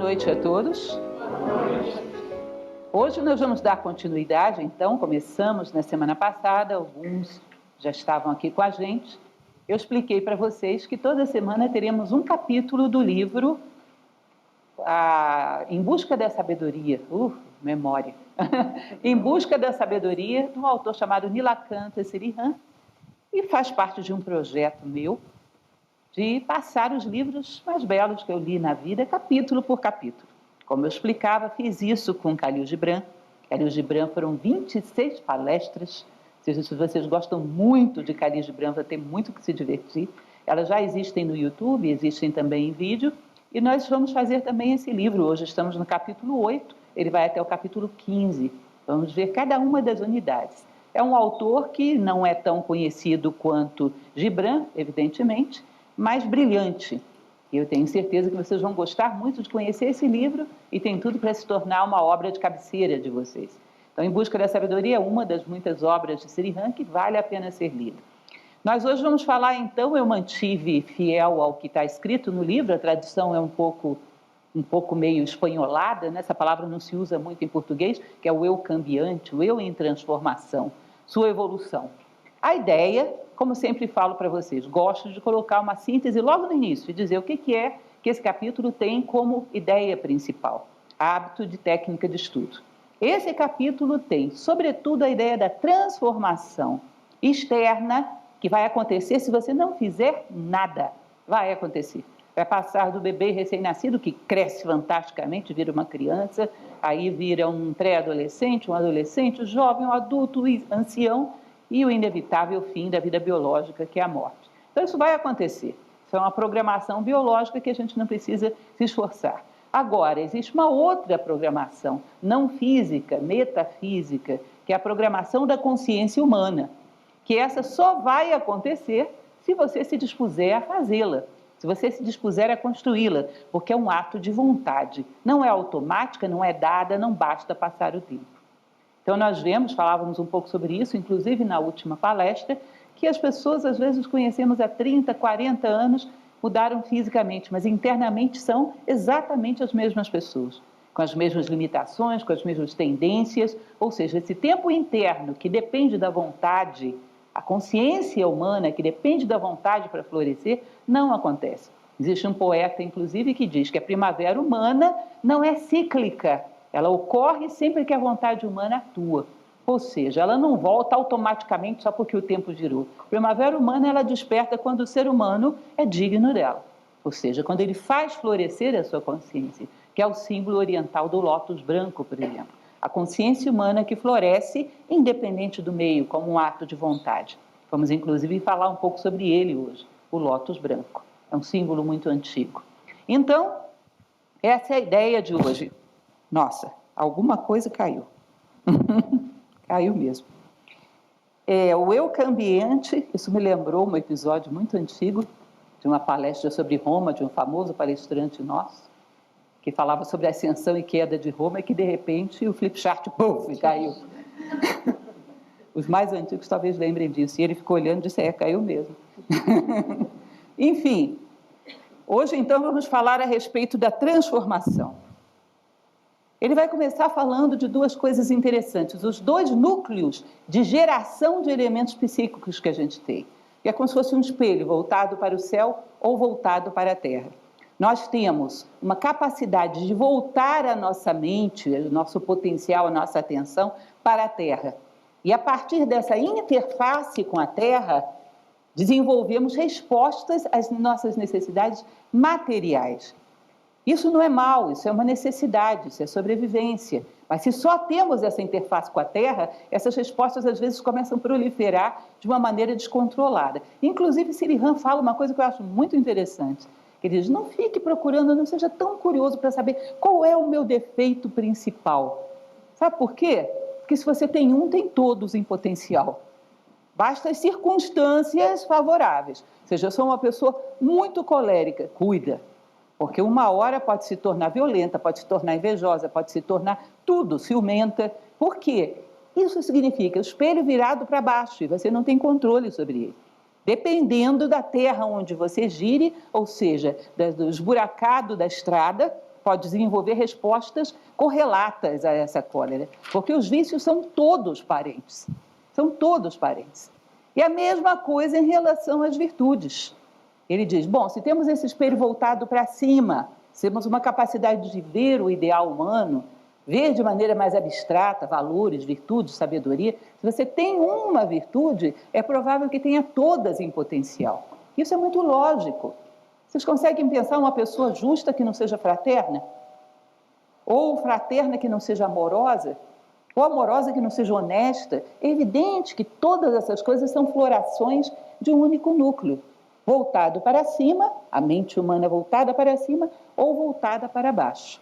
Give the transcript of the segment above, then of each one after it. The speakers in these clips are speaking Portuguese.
noite a todos. Hoje nós vamos dar continuidade, então, começamos na semana passada, alguns já estavam aqui com a gente. Eu expliquei para vocês que toda semana teremos um capítulo do livro Em Busca da Sabedoria, memória, Em Busca da Sabedoria, de um autor chamado Nilakanta Srihan, e faz parte de um projeto meu, de passar os livros mais belos que eu li na vida, capítulo por capítulo. Como eu explicava, fiz isso com Khalil Gibran. Khalil Gibran foram 26 palestras. Se vocês gostam muito de Khalil Gibran, vai ter muito que se divertir. Elas já existem no YouTube, existem também em vídeo. E nós vamos fazer também esse livro. Hoje estamos no capítulo 8, ele vai até o capítulo 15. Vamos ver cada uma das unidades. É um autor que não é tão conhecido quanto Gibran, evidentemente, mas brilhante. Eu tenho certeza que vocês vão gostar muito de conhecer esse livro e tem tudo para se tornar uma obra de cabeceira de vocês. Então, Em Busca da Sabedoria é uma das muitas obras de Srihan que vale a pena ser lida. Nós hoje vamos falar, então, eu mantive fiel ao que está escrito no livro, a tradução é um pouco meio espanholada, né? Essa palavra não se usa muito em português, que é o eu cambiante, o eu em transformação, sua evolução. A ideia, como sempre falo para vocês, gosto de colocar uma síntese logo no início e dizer o que é que esse capítulo tem como ideia principal, hábito de técnica de estudo. Esse capítulo tem, sobretudo, a ideia da transformação externa que vai acontecer se você não fizer nada. Vai acontecer. Vai passar do bebê recém-nascido, que cresce fantasticamente, vira uma criança, aí vira um pré-adolescente, um adolescente, um jovem, um adulto, um ancião, e o inevitável fim da vida biológica, que é a morte. Então, isso vai acontecer. Isso é uma programação biológica que a gente não precisa se esforçar. Agora, existe uma outra programação, não física, metafísica, que é a programação da consciência humana, que essa só vai acontecer se você se dispuser a fazê-la, se você se dispuser a construí-la, porque é um ato de vontade. Não é automática, não é dada, não basta passar o tempo. Então, nós falávamos um pouco sobre isso, inclusive na última palestra, que as pessoas, às vezes, conhecemos há 30, 40 anos, mudaram fisicamente, mas internamente são exatamente as mesmas pessoas, com as mesmas limitações, com as mesmas tendências, ou seja, esse tempo interno que depende da vontade, a consciência humana que depende da vontade para florescer, não acontece. Existe um poeta, inclusive, que diz que a primavera humana não é cíclica, ela ocorre sempre que a vontade humana atua, ou seja, ela não volta automaticamente só porque o tempo girou. A primavera humana, ela desperta quando o ser humano é digno dela, ou seja, quando ele faz florescer a sua consciência, que é o símbolo oriental do lótus branco, por exemplo. A consciência humana que floresce independente do meio, como um ato de vontade. Vamos, inclusive, falar um pouco sobre ele hoje, o lótus branco. É um símbolo muito antigo. Então, essa é a ideia de hoje. Nossa, alguma coisa caiu. Caiu mesmo. O eu cambiante, isso me lembrou um episódio muito antigo, de uma palestra sobre Roma, de um famoso palestrante nosso, que falava sobre a ascensão e queda de Roma, e que, de repente, o flipchart, puf, caiu. Os mais antigos talvez lembrem disso. E ele ficou olhando e disse, caiu mesmo. Enfim, hoje, então, vamos falar a respeito da transformação. Ele vai começar falando de duas coisas interessantes, os dois núcleos de geração de elementos psíquicos que a gente tem, que é como se fosse um espelho voltado para o céu ou voltado para a terra. Nós temos uma capacidade de voltar a nossa mente, o nosso potencial, a nossa atenção para a terra. E a partir dessa interface com a terra, desenvolvemos respostas às nossas necessidades materiais. Isso não é mal, isso é uma necessidade, isso é sobrevivência. Mas se só temos essa interface com a Terra, essas respostas às vezes começam a proliferar de uma maneira descontrolada. Inclusive, Srihan fala uma coisa que eu acho muito interessante. Ele diz, não fique procurando, não seja tão curioso para saber qual é o meu defeito principal. Sabe por quê? Porque se você tem um, tem todos em potencial. Basta as circunstâncias favoráveis. Ou seja, eu sou uma pessoa muito colérica, cuida. Porque uma hora pode se tornar violenta, pode se tornar invejosa, pode se tornar tudo, ciumenta. Por quê? Isso significa o espelho virado para baixo e você não tem controle sobre ele. Dependendo da terra onde você gire, ou seja, do esburacado da estrada, pode desenvolver respostas correlatas a essa cólera, porque os vícios são todos parentes, são todos parentes. E a mesma coisa em relação às virtudes. Ele diz, bom, se temos esse espelho voltado para cima, se temos uma capacidade de ver o ideal humano, ver de maneira mais abstrata valores, virtudes, sabedoria, se você tem uma virtude, é provável que tenha todas em potencial. Isso é muito lógico. Vocês conseguem pensar uma pessoa justa que não seja fraterna? Ou fraterna que não seja amorosa? Ou amorosa que não seja honesta? É evidente que todas essas coisas são florações de um único núcleo, voltado para cima, a mente humana voltada para cima, ou voltada para baixo.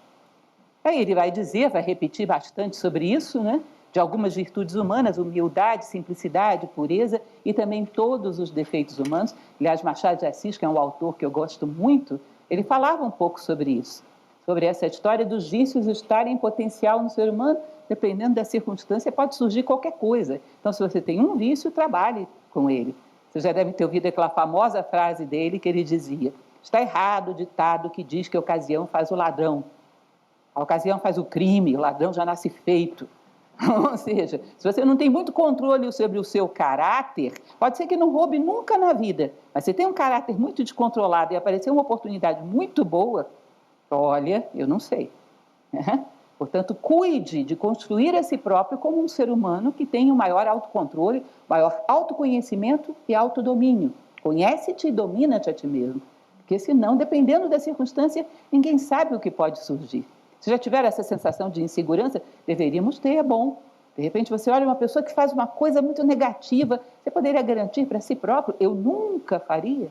Aí ele vai dizer, vai repetir bastante sobre isso, né? De algumas virtudes humanas, humildade, simplicidade, pureza e também todos os defeitos humanos. Aliás, Machado de Assis, que é um autor que eu gosto muito, ele falava um pouco sobre isso, sobre essa história dos vícios estarem em potencial no ser humano, dependendo da circunstância, pode surgir qualquer coisa. Então, se você tem um vício, trabalhe com ele. Você já deve ter ouvido aquela famosa frase dele que ele dizia, está errado o ditado que diz que a ocasião faz o ladrão. A ocasião faz o crime, o ladrão já nasce feito. Ou seja, se você não tem muito controle sobre o seu caráter, pode ser que não roube nunca na vida, mas se tem um caráter muito descontrolado e aparecer uma oportunidade muito boa, olha, eu não sei. Portanto, cuide de construir a si próprio como um ser humano que tenha o maior autocontrole, maior autoconhecimento e autodomínio. Conhece-te e domina-te a ti mesmo, porque senão, dependendo da circunstância, ninguém sabe o que pode surgir. Se já tiver essa sensação de insegurança, deveríamos ter, é bom. De repente você olha uma pessoa que faz uma coisa muito negativa, você poderia garantir para si próprio, eu nunca faria.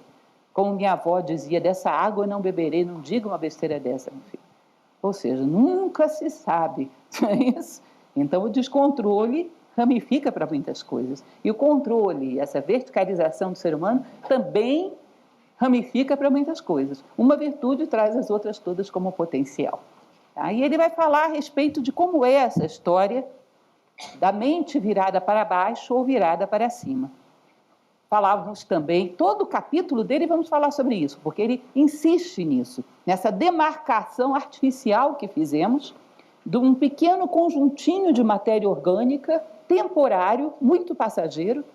Como minha avó dizia, dessa água eu não beberei, não diga uma besteira dessa, meu filho. Ou seja, nunca se sabe, não é isso? Então o descontrole ramifica para muitas coisas. E o controle, essa verticalização do ser humano, também ramifica para muitas coisas. Uma virtude traz as outras todas como potencial. Aí ele vai falar a respeito de como é essa história da mente virada para baixo ou virada para cima. Falávamos também, todo o capítulo dele vamos falar sobre isso, porque ele insiste nisso, nessa demarcação artificial que fizemos de um pequeno conjuntinho de matéria orgânica, temporário, muito passageiro,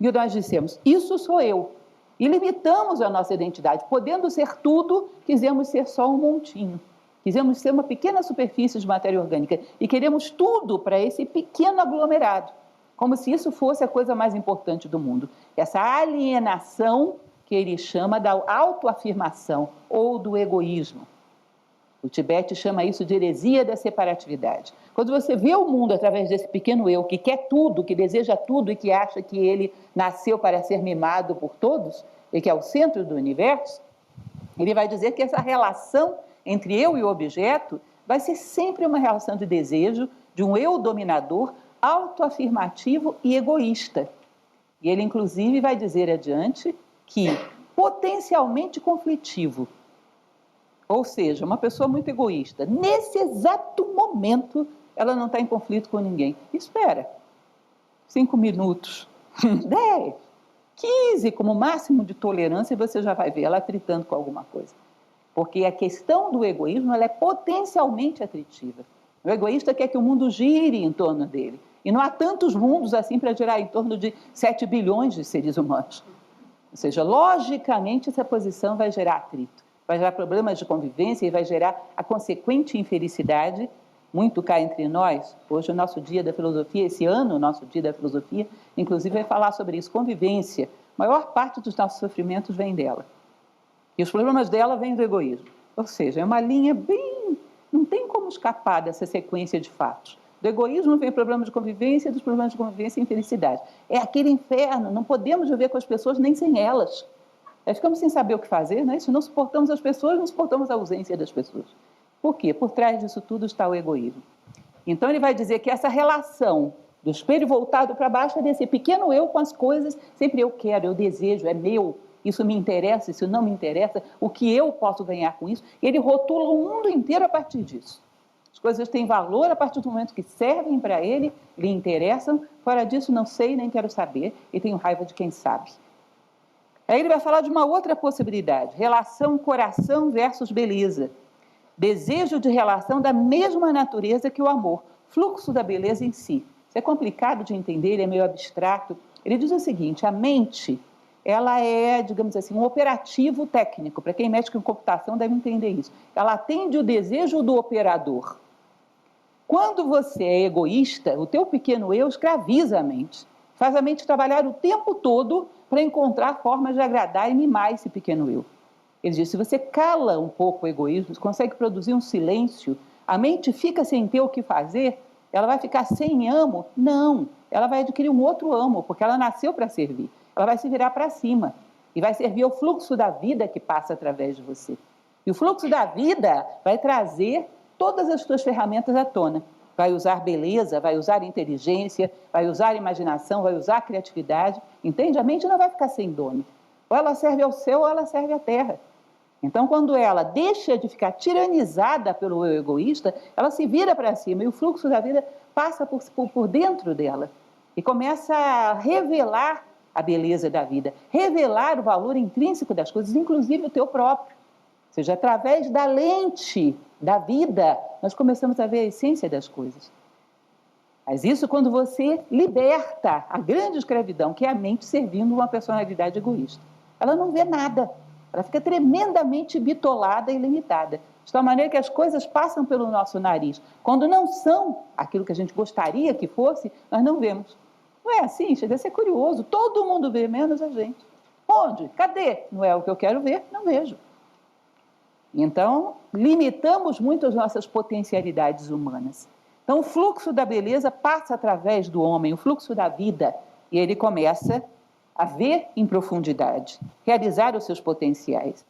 e nós dissemos, isso sou eu. E limitamos a nossa identidade, podendo ser tudo, quisemos ser só um montinho. Quisemos ser uma pequena superfície de matéria orgânica e queremos tudo para esse pequeno aglomerado, como se isso fosse a coisa mais importante do mundo. Essa alienação que ele chama da autoafirmação ou do egoísmo. O Tibete chama isso de heresia da separatividade. Quando você vê o mundo através desse pequeno eu, que quer tudo, que deseja tudo e que acha que ele nasceu para ser mimado por todos, e que é o centro do universo, ele vai dizer que essa relação entre eu e o objeto vai ser sempre uma relação de desejo, de um eu dominador, autoafirmativo e egoísta. E ele, inclusive, vai dizer adiante que potencialmente conflitivo. Ou seja, uma pessoa muito egoísta. Nesse exato momento, ela não está em conflito com ninguém. Espera 5 minutos, 10, 15 como máximo de tolerância e você já vai ver ela atritando com alguma coisa. Porque a questão do egoísmo ela é potencialmente atritiva. O egoísta quer que o mundo gire em torno dele. E não há tantos mundos assim para girar em torno de 7 bilhões de seres humanos. Ou seja, logicamente essa posição vai gerar atrito, vai gerar problemas de convivência e vai gerar a consequente infelicidade. Muito cá entre nós. Hoje é o nosso dia da filosofia, esse ano o nosso dia da filosofia, inclusive vai falar sobre isso, convivência. A maior parte dos nossos sofrimentos vem dela. E os problemas dela vêm do egoísmo. Ou seja, é uma linha bem... Não tem como escapar dessa sequência de fatos. Do egoísmo vem problema de convivência, dos problemas de convivência, infelicidade. É aquele inferno, não podemos viver com as pessoas nem sem elas. Nós ficamos sem saber o que fazer, né? Se não suportamos as pessoas, não suportamos a ausência das pessoas. Por quê? Por trás disso tudo está o egoísmo. Então ele vai dizer que essa relação do espelho voltado para baixo é desse pequeno eu com as coisas, sempre eu quero, eu desejo, é meu. Isso me interessa, isso não me interessa, o que eu posso ganhar com isso? E ele rotula o mundo inteiro a partir disso. As coisas têm valor a partir do momento que servem para ele, lhe interessam, fora disso não sei, nem quero saber, e tenho raiva de quem sabe. Aí ele vai falar de uma outra possibilidade, relação coração versus beleza. desejo de relação da mesma natureza que o amor, fluxo da beleza em si. Isso é complicado de entender, ele é meio abstrato. Ele diz o seguinte: a mente, ela é, digamos assim, um operativo técnico. Para quem mexe com computação deve entender isso. Ela atende o desejo do operador. Quando você é egoísta, o teu pequeno eu escraviza a mente. Faz a mente trabalhar o tempo todo para encontrar formas de agradar e mimar esse pequeno eu. Ele diz: se você cala um pouco o egoísmo, você consegue produzir um silêncio, a mente fica sem ter o que fazer, ela vai ficar sem amo? Não, ela vai adquirir um outro amo, porque ela nasceu para servir. Ela vai se virar para cima e vai servir ao fluxo da vida que passa através de você. E o fluxo da vida vai trazer todas as suas ferramentas à tona. Vai usar beleza, vai usar inteligência, vai usar imaginação, vai usar criatividade. Entende? A mente não vai ficar sem dono. Ou ela serve ao céu ou ela serve à terra. Então, quando ela deixa de ficar tiranizada pelo eu egoísta, ela se vira para cima e o fluxo da vida passa por dentro dela e começa a revelar a beleza da vida, revelar o valor intrínseco das coisas, inclusive o teu próprio. Ou seja, através da lente da vida, nós começamos a ver a essência das coisas. Mas isso quando você liberta a grande escravidão, que é a mente servindo uma personalidade egoísta. Ela não vê nada. Ela fica tremendamente bitolada e limitada. De tal maneira que as coisas passam pelo nosso nariz. Quando não são aquilo que a gente gostaria que fosse, nós não vemos. Não é assim? Chega a ser curioso. Todo mundo vê, menos a gente. Onde? Cadê? Não é o que eu quero ver? Não vejo. Então, limitamos muito as nossas potencialidades humanas. Então, o fluxo da beleza passa através do homem, o fluxo da vida, e ele começa a ver em profundidade, realizar os seus potenciais.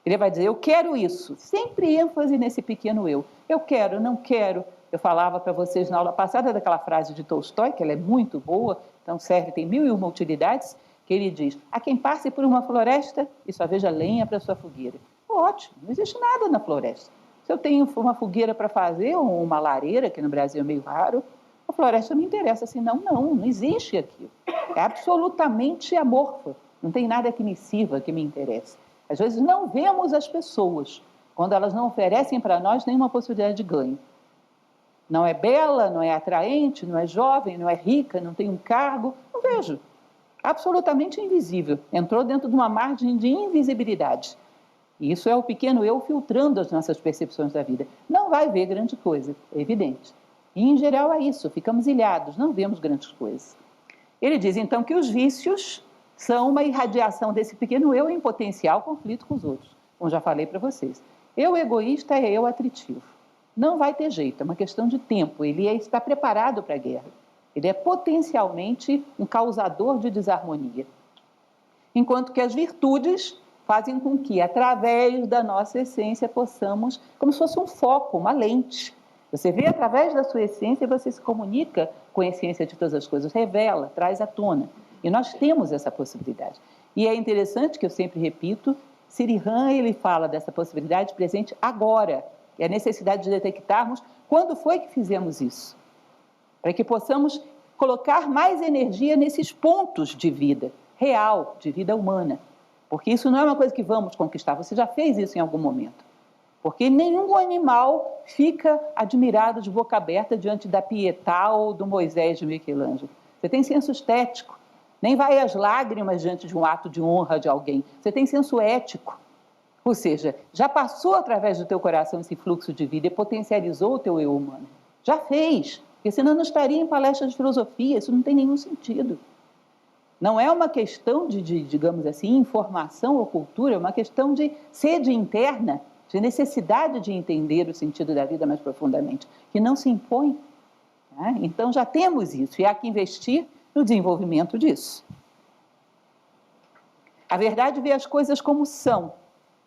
Ele vai dizer: eu quero isso, sempre ênfase nesse pequeno eu. Eu quero, não quero. Eu falava para vocês na aula passada daquela frase de Tolstói, que ela é muito boa, então serve, tem 1001 utilidades, que ele diz: a quem passe por uma floresta e só veja lenha para sua fogueira. Ótimo, não existe nada na floresta. Se eu tenho uma fogueira para fazer, ou uma lareira, que no Brasil é meio raro, a floresta me interessa. Assim, não existe aquilo. É absolutamente amorfa. Não tem nada que me sirva, que me interesse. Às vezes não vemos as pessoas quando elas não oferecem para nós nenhuma possibilidade de ganho. Não é bela, não é atraente, não é jovem, não é rica, não tem um cargo. Não vejo. Absolutamente invisível. Entrou dentro de uma margem de invisibilidade. E isso é o pequeno eu filtrando as nossas percepções da vida. Não vai ver grande coisa, é evidente. E, em geral, é isso, ficamos ilhados, não vemos grandes coisas. Ele diz, então, que os vícios são uma irradiação desse pequeno eu em potencial conflito com os outros, como já falei para vocês. Eu egoísta é eu atritivo. Não vai ter jeito, é uma questão de tempo, ele está preparado para a guerra. Ele é potencialmente um causador de desarmonia. Enquanto que as virtudes fazem com que, através da nossa essência, possamos, como se fosse um foco, uma lente. Você vê através da sua essência e você se comunica com a essência de todas as coisas, revela, traz à tona. E nós temos essa possibilidade. E é interessante que eu sempre repito, Sirihan, ele fala dessa possibilidade presente agora, e a necessidade de detectarmos quando foi que fizemos isso, para que possamos colocar mais energia nesses pontos de vida real, de vida humana. Porque isso não é uma coisa que vamos conquistar, você já fez isso em algum momento. Porque nenhum animal fica admirado de boca aberta diante da Pietà ou do Moisés de Michelangelo. Você tem senso estético, nem vai às lágrimas diante de um ato de honra de alguém. Você tem senso ético, ou seja, já passou através do teu coração esse fluxo de vida e potencializou o teu eu humano. Já fez, porque senão não estaria em palestras de filosofia, isso não tem nenhum sentido. Não é uma questão de, digamos assim, informação ou cultura, é uma questão de sede interna, de necessidade de entender o sentido da vida mais profundamente, que não se impõe. Né? Então já temos isso e há que investir no desenvolvimento disso. A verdade vê as coisas como são,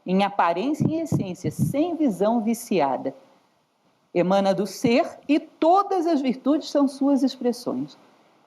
em aparência e essência, sem visão viciada. Emana do ser e todas as virtudes são suas expressões.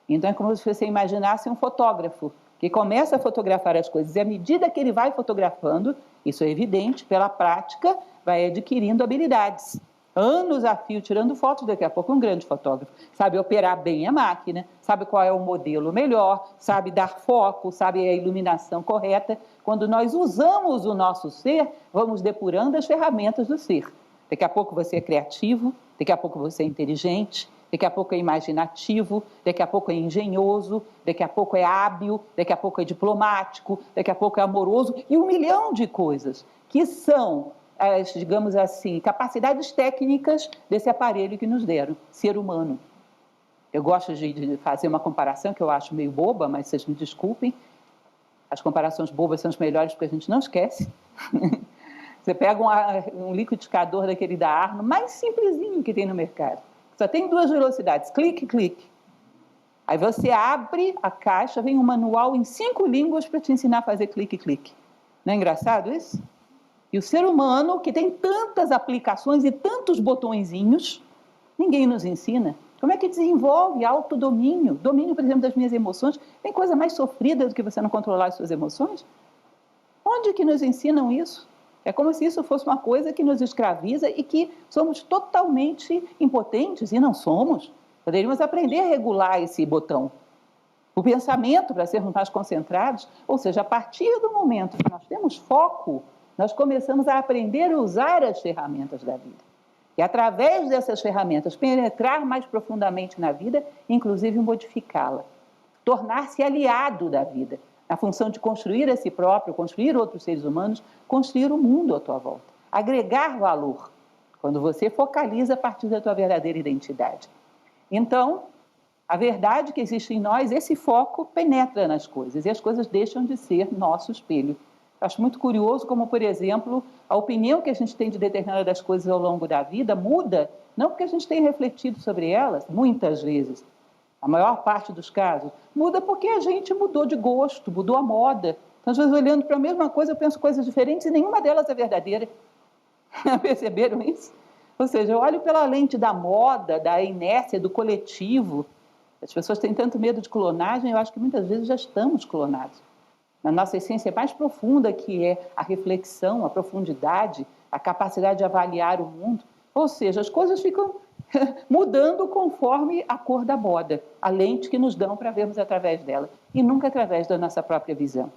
Então é como se você imaginasse um fotógrafo que começa a fotografar as coisas e à medida que ele vai fotografando, isso é evidente, pela prática, vai adquirindo habilidades. Anos a fio tirando fotos, daqui a pouco um grande fotógrafo. Sabe operar bem a máquina, sabe qual é o modelo melhor, sabe dar foco, sabe a iluminação correta. Quando nós usamos o nosso ser, vamos depurando as ferramentas do ser. Daqui a pouco você é criativo, daqui a pouco você é inteligente, daqui a pouco é imaginativo, daqui a pouco é engenhoso, daqui a pouco é hábil, daqui a pouco é diplomático, daqui a pouco é amoroso, e 1 milhão de coisas que são as, digamos assim, capacidades técnicas desse aparelho que nos deram, ser humano. Eu gosto de fazer uma comparação que eu acho meio boba, mas vocês me desculpem. As comparações bobas são as melhores porque a gente não esquece. Você pega um liquidificador daquele da Arno, mais simplesinho que tem no mercado. Só tem 2 velocidades, clique, clique. Aí você abre a caixa, vem um manual em 5 línguas para te ensinar a fazer clique, clique. Não é engraçado isso? E o ser humano, que tem tantas aplicações e tantos botõezinhos, ninguém nos ensina. Como é que desenvolve autodomínio? Domínio, por exemplo, das minhas emoções. Tem coisa mais sofrida do que você não controlar as suas emoções? Onde que nos ensinam isso? É como se isso fosse uma coisa que nos escraviza e que somos totalmente impotentes, e não somos. Poderíamos aprender a regular esse botão. O pensamento, para sermos mais concentrados, ou seja, a partir do momento que nós temos foco, nós começamos a aprender a usar as ferramentas da vida. E através dessas ferramentas, penetrar mais profundamente na vida, inclusive modificá-la. Tornar-se aliado da vida, na função de construir a si próprio, construir outros seres humanos, construir o mundo à tua volta. Agregar valor, quando você focaliza a partir da tua verdadeira identidade. Então, a verdade que existe em nós, esse foco penetra nas coisas, e as coisas deixam de ser nosso espelho. Acho muito curioso como, por exemplo, a opinião que a gente tem de determinadas coisas ao longo da vida muda, não porque a gente tenha refletido sobre elas, muitas vezes, a maior parte dos casos, muda porque a gente mudou de gosto, mudou a moda. Então, às vezes, olhando para a mesma coisa, eu penso coisas diferentes e nenhuma delas é verdadeira. Perceberam isso? Ou seja, eu olho pela lente da moda, da inércia, do coletivo. As pessoas têm tanto medo de clonagem, eu acho que muitas vezes já estamos clonados. Na nossa essência mais profunda, que é a reflexão, a profundidade, a capacidade de avaliar o mundo. Ou seja, as coisas ficam mudando conforme a cor da moda, a lente que nos dão para vermos através dela, e nunca através da nossa própria visão.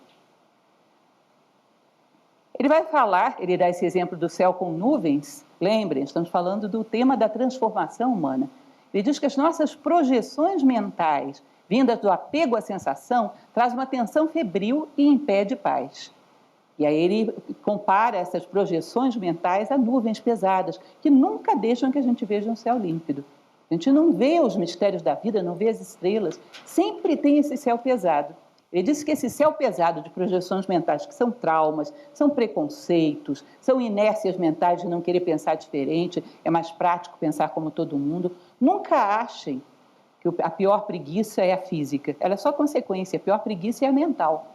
Ele vai falar, ele dá esse exemplo do céu com nuvens, lembrem, estamos falando do tema da transformação humana. Ele diz que as nossas projeções mentais, vindas do apego à sensação, traz uma tensão febril e impede paz. E aí ele compara essas projeções mentais a nuvens pesadas, que nunca deixam que a gente veja um céu límpido. A gente não vê os mistérios da vida, não vê as estrelas, sempre tem esse céu pesado. Ele disse que esse céu pesado de projeções mentais, que são traumas, são preconceitos, são inércias mentais de não querer pensar diferente, é mais prático pensar como todo mundo, nunca achem que a pior preguiça é a física, ela é só consequência, a pior preguiça é a mental.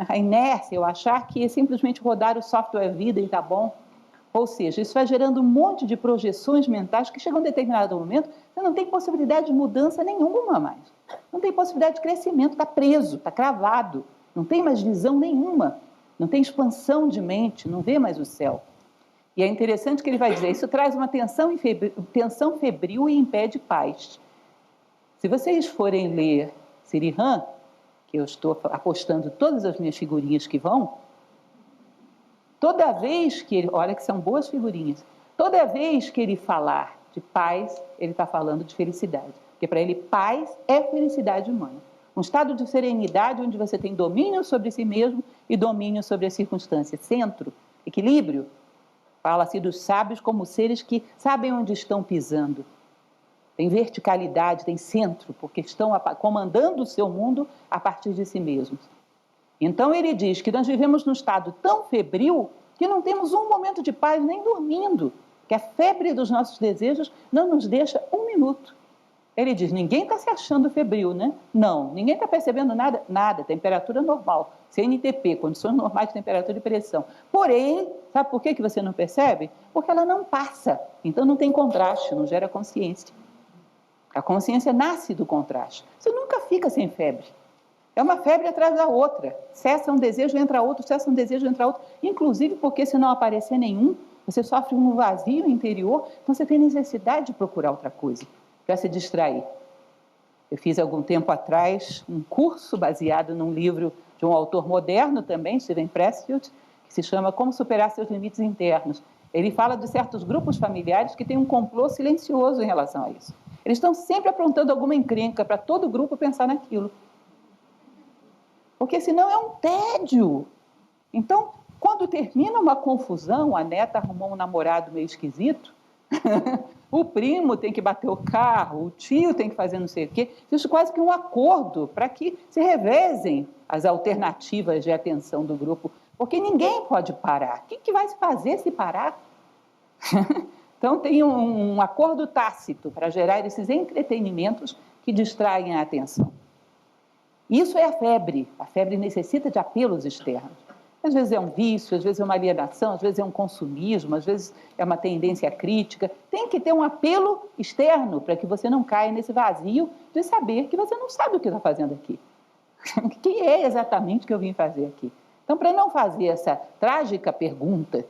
A inércia, eu achar que é simplesmente rodar o software vida e está bom. Ou seja, isso vai gerando um monte de projeções mentais que chegam a um determinado momento, você não tem possibilidade de mudança nenhuma mais. Não tem possibilidade de crescimento, está preso, está cravado, não tem mais visão nenhuma, não tem expansão de mente, não vê mais o céu. E é interessante que ele vai dizer, isso traz uma tensão febril e impede paz. Se vocês forem ler Sirihan, que eu estou apostando todas as minhas figurinhas que vão, toda vez que ele, olha que são boas figurinhas, toda vez que ele falar de paz, ele está falando de felicidade. Porque para ele paz é felicidade humana. Um estado de serenidade onde você tem domínio sobre si mesmo e domínio sobre as circunstâncias. Centro, equilíbrio. Fala-se dos sábios como seres que sabem onde estão pisando. Tem verticalidade, tem centro, porque estão comandando o seu mundo a partir de si mesmos. Então ele diz que nós vivemos num estado tão febril que não temos um momento de paz nem dormindo, que a febre dos nossos desejos não nos deixa um minuto. Ele diz, ninguém está se achando febril, né? Não, ninguém está percebendo nada, nada, temperatura normal, CNTP, condições normais de temperatura e pressão. Porém, sabe por que você não percebe? Porque ela não passa, então não tem contraste, não gera consciência. A consciência nasce do contraste. Você nunca fica sem febre. É uma febre atrás da outra. Cessa um desejo, entra outro, cessa um desejo, entra outro. Inclusive porque se não aparecer nenhum, você sofre um vazio interior, então você tem necessidade de procurar outra coisa para se distrair. Eu fiz algum tempo atrás um curso baseado num livro de um autor moderno também, Steven Pressfield, que se chama Como Superar Seus Limites Internos. Ele fala de certos grupos familiares que têm um complô silencioso em relação a isso. Eles estão sempre aprontando alguma encrenca para todo o grupo pensar naquilo. Porque senão é um tédio. Então, quando termina uma confusão, a neta arrumou um namorado meio esquisito, o primo tem que bater o carro, o tio tem que fazer não sei o quê. Isso é quase que um acordo para que se revezem as alternativas de atenção do grupo, porque ninguém pode parar. O que vai se fazer se parar? Então tem um acordo tácito para gerar esses entretenimentos que distraem a atenção. Isso é a febre. A febre necessita de apelos externos. Às vezes é um vício, às vezes é uma alienação, às vezes é um consumismo, às vezes é uma tendência crítica. Tem que ter um apelo externo para que você não caia nesse vazio de saber que você não sabe o que está fazendo aqui. O que é exatamente que eu vim fazer aqui? Então, para não fazer essa trágica pergunta,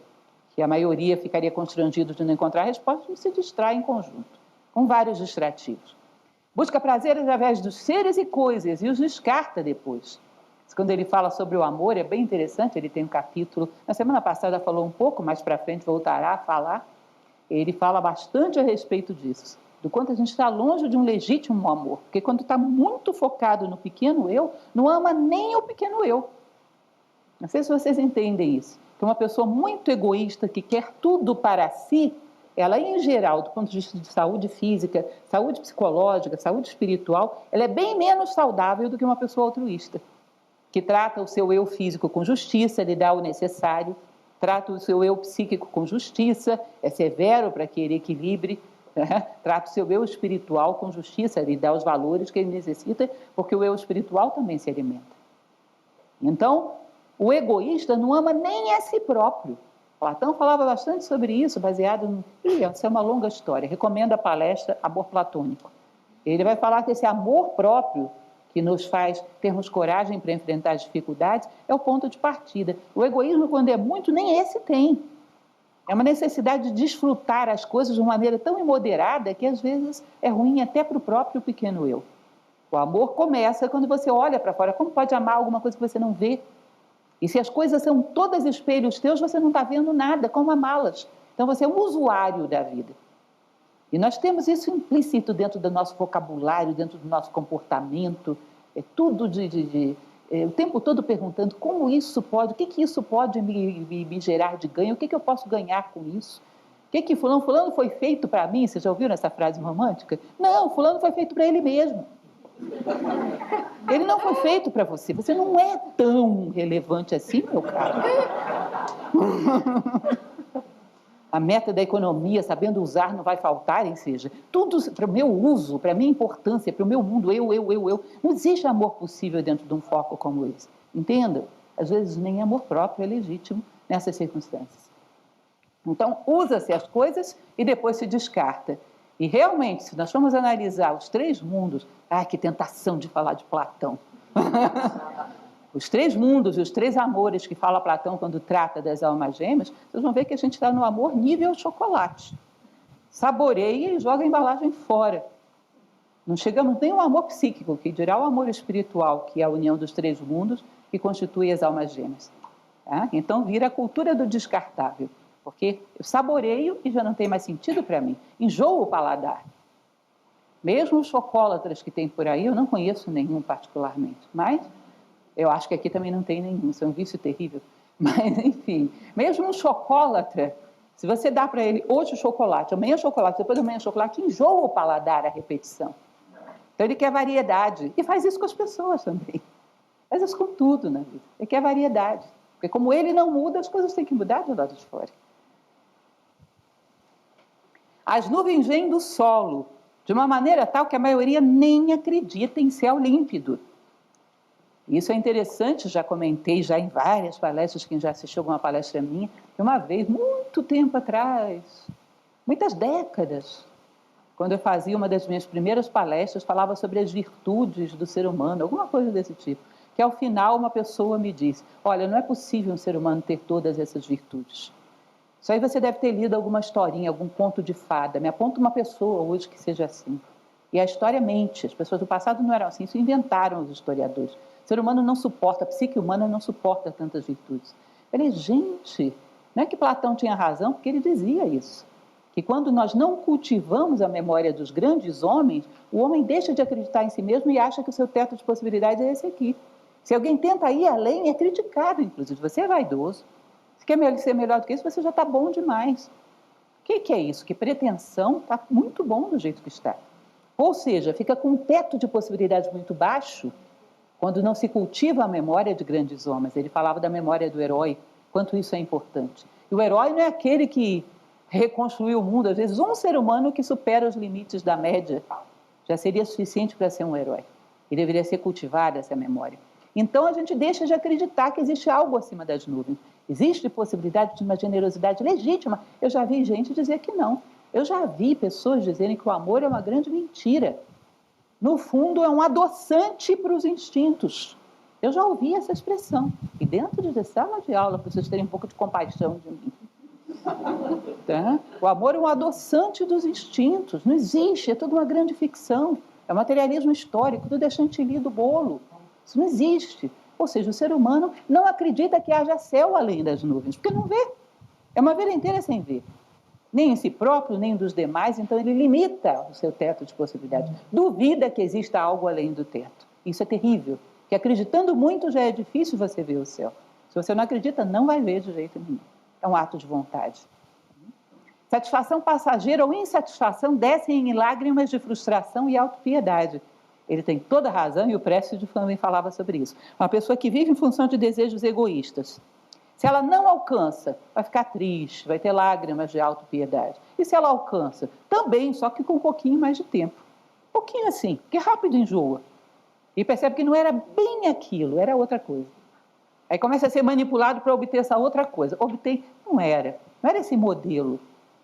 que a maioria ficaria constrangido de não encontrar resposta, se distrai em conjunto, com vários distrativos. Busca prazer através dos seres e coisas e os descarta depois. Quando ele fala sobre o amor, é bem interessante, ele tem um capítulo, na semana passada falou um pouco, mais para frente voltará a falar, ele fala bastante a respeito disso, do quanto a gente está longe de um legítimo amor, porque quando está muito focado no pequeno eu, não ama nem o pequeno eu. Não sei se vocês entendem isso, que uma pessoa muito egoísta, que quer tudo para si, ela em geral, do ponto de vista de saúde física, saúde psicológica, saúde espiritual, ela é bem menos saudável do que uma pessoa altruísta, que trata o seu eu físico com justiça, lhe dá o necessário, trata o seu eu psíquico com justiça, é severo para que ele equilibre, trata o seu eu espiritual com justiça, lhe dá os valores que ele necessita, porque o eu espiritual também se alimenta. Então, o egoísta não ama nem a si próprio. Platão falava bastante sobre isso, baseado no... Essa é uma longa história, recomendo a palestra Amor Platônico. Ele vai falar que esse amor próprio, que nos faz termos coragem para enfrentar as dificuldades, é o ponto de partida. O egoísmo, quando é muito, nem esse tem. É uma necessidade de desfrutar as coisas de uma maneira tão imoderada que, às vezes, é ruim até para o próprio pequeno eu. O amor começa quando você olha para fora. Como pode amar alguma coisa que você não vê? E se as coisas são todas espelhos teus, você não está vendo nada, como amá-las. Então, você é um usuário da vida. E nós temos isso implícito dentro do nosso vocabulário, dentro do nosso comportamento, tudo o tempo todo perguntando como isso pode, o que isso pode me gerar de ganho, o que eu posso ganhar com isso? O que fulano foi feito para mim? Vocês já ouviram essa frase romântica? Não, fulano foi feito para ele mesmo. Ele não foi feito para você, você não é tão relevante assim, meu caro. A meta da economia, sabendo usar, não vai faltar, ou seja, tudo para o meu uso, para a minha importância, para o meu mundo, eu. Não existe amor possível dentro de um foco como esse. Entendam? Às vezes nem amor próprio é legítimo nessas circunstâncias. Então, usa-se as coisas e depois se descarta. E realmente, se nós formos analisar os três mundos, que tentação de falar de Platão. Os três mundos e os três amores que fala Platão quando trata das almas gêmeas, vocês vão ver que a gente está no amor nível chocolate. Saboreia e joga a embalagem fora. Não chegamos nem ao amor psíquico, que dirá o amor espiritual, que é a união dos três mundos que constitui as almas gêmeas. Tá? Então vira a cultura do descartável, porque eu saboreio e já não tem mais sentido para mim. Enjoo o paladar. Mesmo os chocólatras que tem por aí, eu não conheço nenhum particularmente, mas... eu acho que aqui também não tem nenhum, isso é um vício terrível. Mas, enfim, mesmo um chocolatra, se você dá para ele hoje chocolate, amanhã chocolate, depois amanhã chocolate, enjoa o paladar a repetição. Então ele quer variedade. E faz isso com as pessoas também. Faz isso com tudo na vida. Ele quer variedade. Porque como ele não muda, as coisas têm que mudar do lado de fora. As nuvens vêm do solo, de uma maneira tal que a maioria nem acredita em céu límpido. Isso é interessante, já comentei já em várias palestras, quem já assistiu alguma palestra minha, que uma vez, muito tempo atrás, muitas décadas, quando eu fazia uma das minhas primeiras palestras, falava sobre as virtudes do ser humano, alguma coisa desse tipo, que ao final uma pessoa me disse, olha, não é possível um ser humano ter todas essas virtudes. Isso aí você deve ter lido alguma historinha, algum conto de fada, me aponta uma pessoa hoje que seja assim. E a história mente, as pessoas do passado não eram assim, isso inventaram os historiadores. O ser humano não suporta, a psique humana não suporta tantas virtudes. Eu falei, gente, Não é que Platão tinha razão, porque ele dizia isso. Que quando nós não cultivamos a memória dos grandes homens, o homem deixa de acreditar em si mesmo e acha que o seu teto de possibilidades é esse aqui. Se alguém tenta ir além, é criticado, inclusive. Você é vaidoso. Se quer ser melhor do que isso, você já está bom demais. O que é isso? Que pretensão está muito bom do jeito que está. Ou seja, fica com um teto de possibilidades muito baixo quando não se cultiva a memória de grandes homens. Ele falava da memória do herói, quanto isso é importante. E o herói não é aquele que reconstruiu o mundo. Às vezes, um ser humano que supera os limites da média já seria suficiente para ser um herói. E deveria ser cultivada essa memória. Então, a gente deixa de acreditar que existe algo acima das nuvens. Existe possibilidade de uma generosidade legítima. Eu já vi gente dizer que não. Eu já vi pessoas dizerem que o amor é uma grande mentira. No fundo, é um adoçante para os instintos. Eu já ouvi essa expressão. E dentro de sala de aula, para vocês terem um pouco de compaixão de mim. Tá? O amor é um adoçante dos instintos. Não existe, é tudo uma grande ficção. É materialismo histórico, tudo é chantilly do bolo. Isso não existe. Ou seja, o ser humano não acredita que haja céu além das nuvens, porque não vê. É uma vida inteira sem ver. Nem em si próprio, nem dos demais, então ele limita o seu teto de possibilidades. Duvida que exista algo além do teto. Isso é terrível, porque acreditando muito já é difícil você ver o céu. Se você não acredita, não vai ver de jeito nenhum. É um ato de vontade. Satisfação passageira ou insatisfação descem em lágrimas de frustração e autopiedade. Ele tem toda a razão e o Prestes também falava sobre isso. Uma pessoa que vive em função de desejos egoístas. Se ela não alcança, vai ficar triste, vai ter lágrimas de autopiedade. E se ela alcança? Também, só que com um pouquinho mais de tempo. Um pouquinho assim, porque rápido enjoa. E percebe que não era bem aquilo, era outra coisa. Aí começa a ser manipulado para obter essa outra coisa. Obtém, não era esse modelo.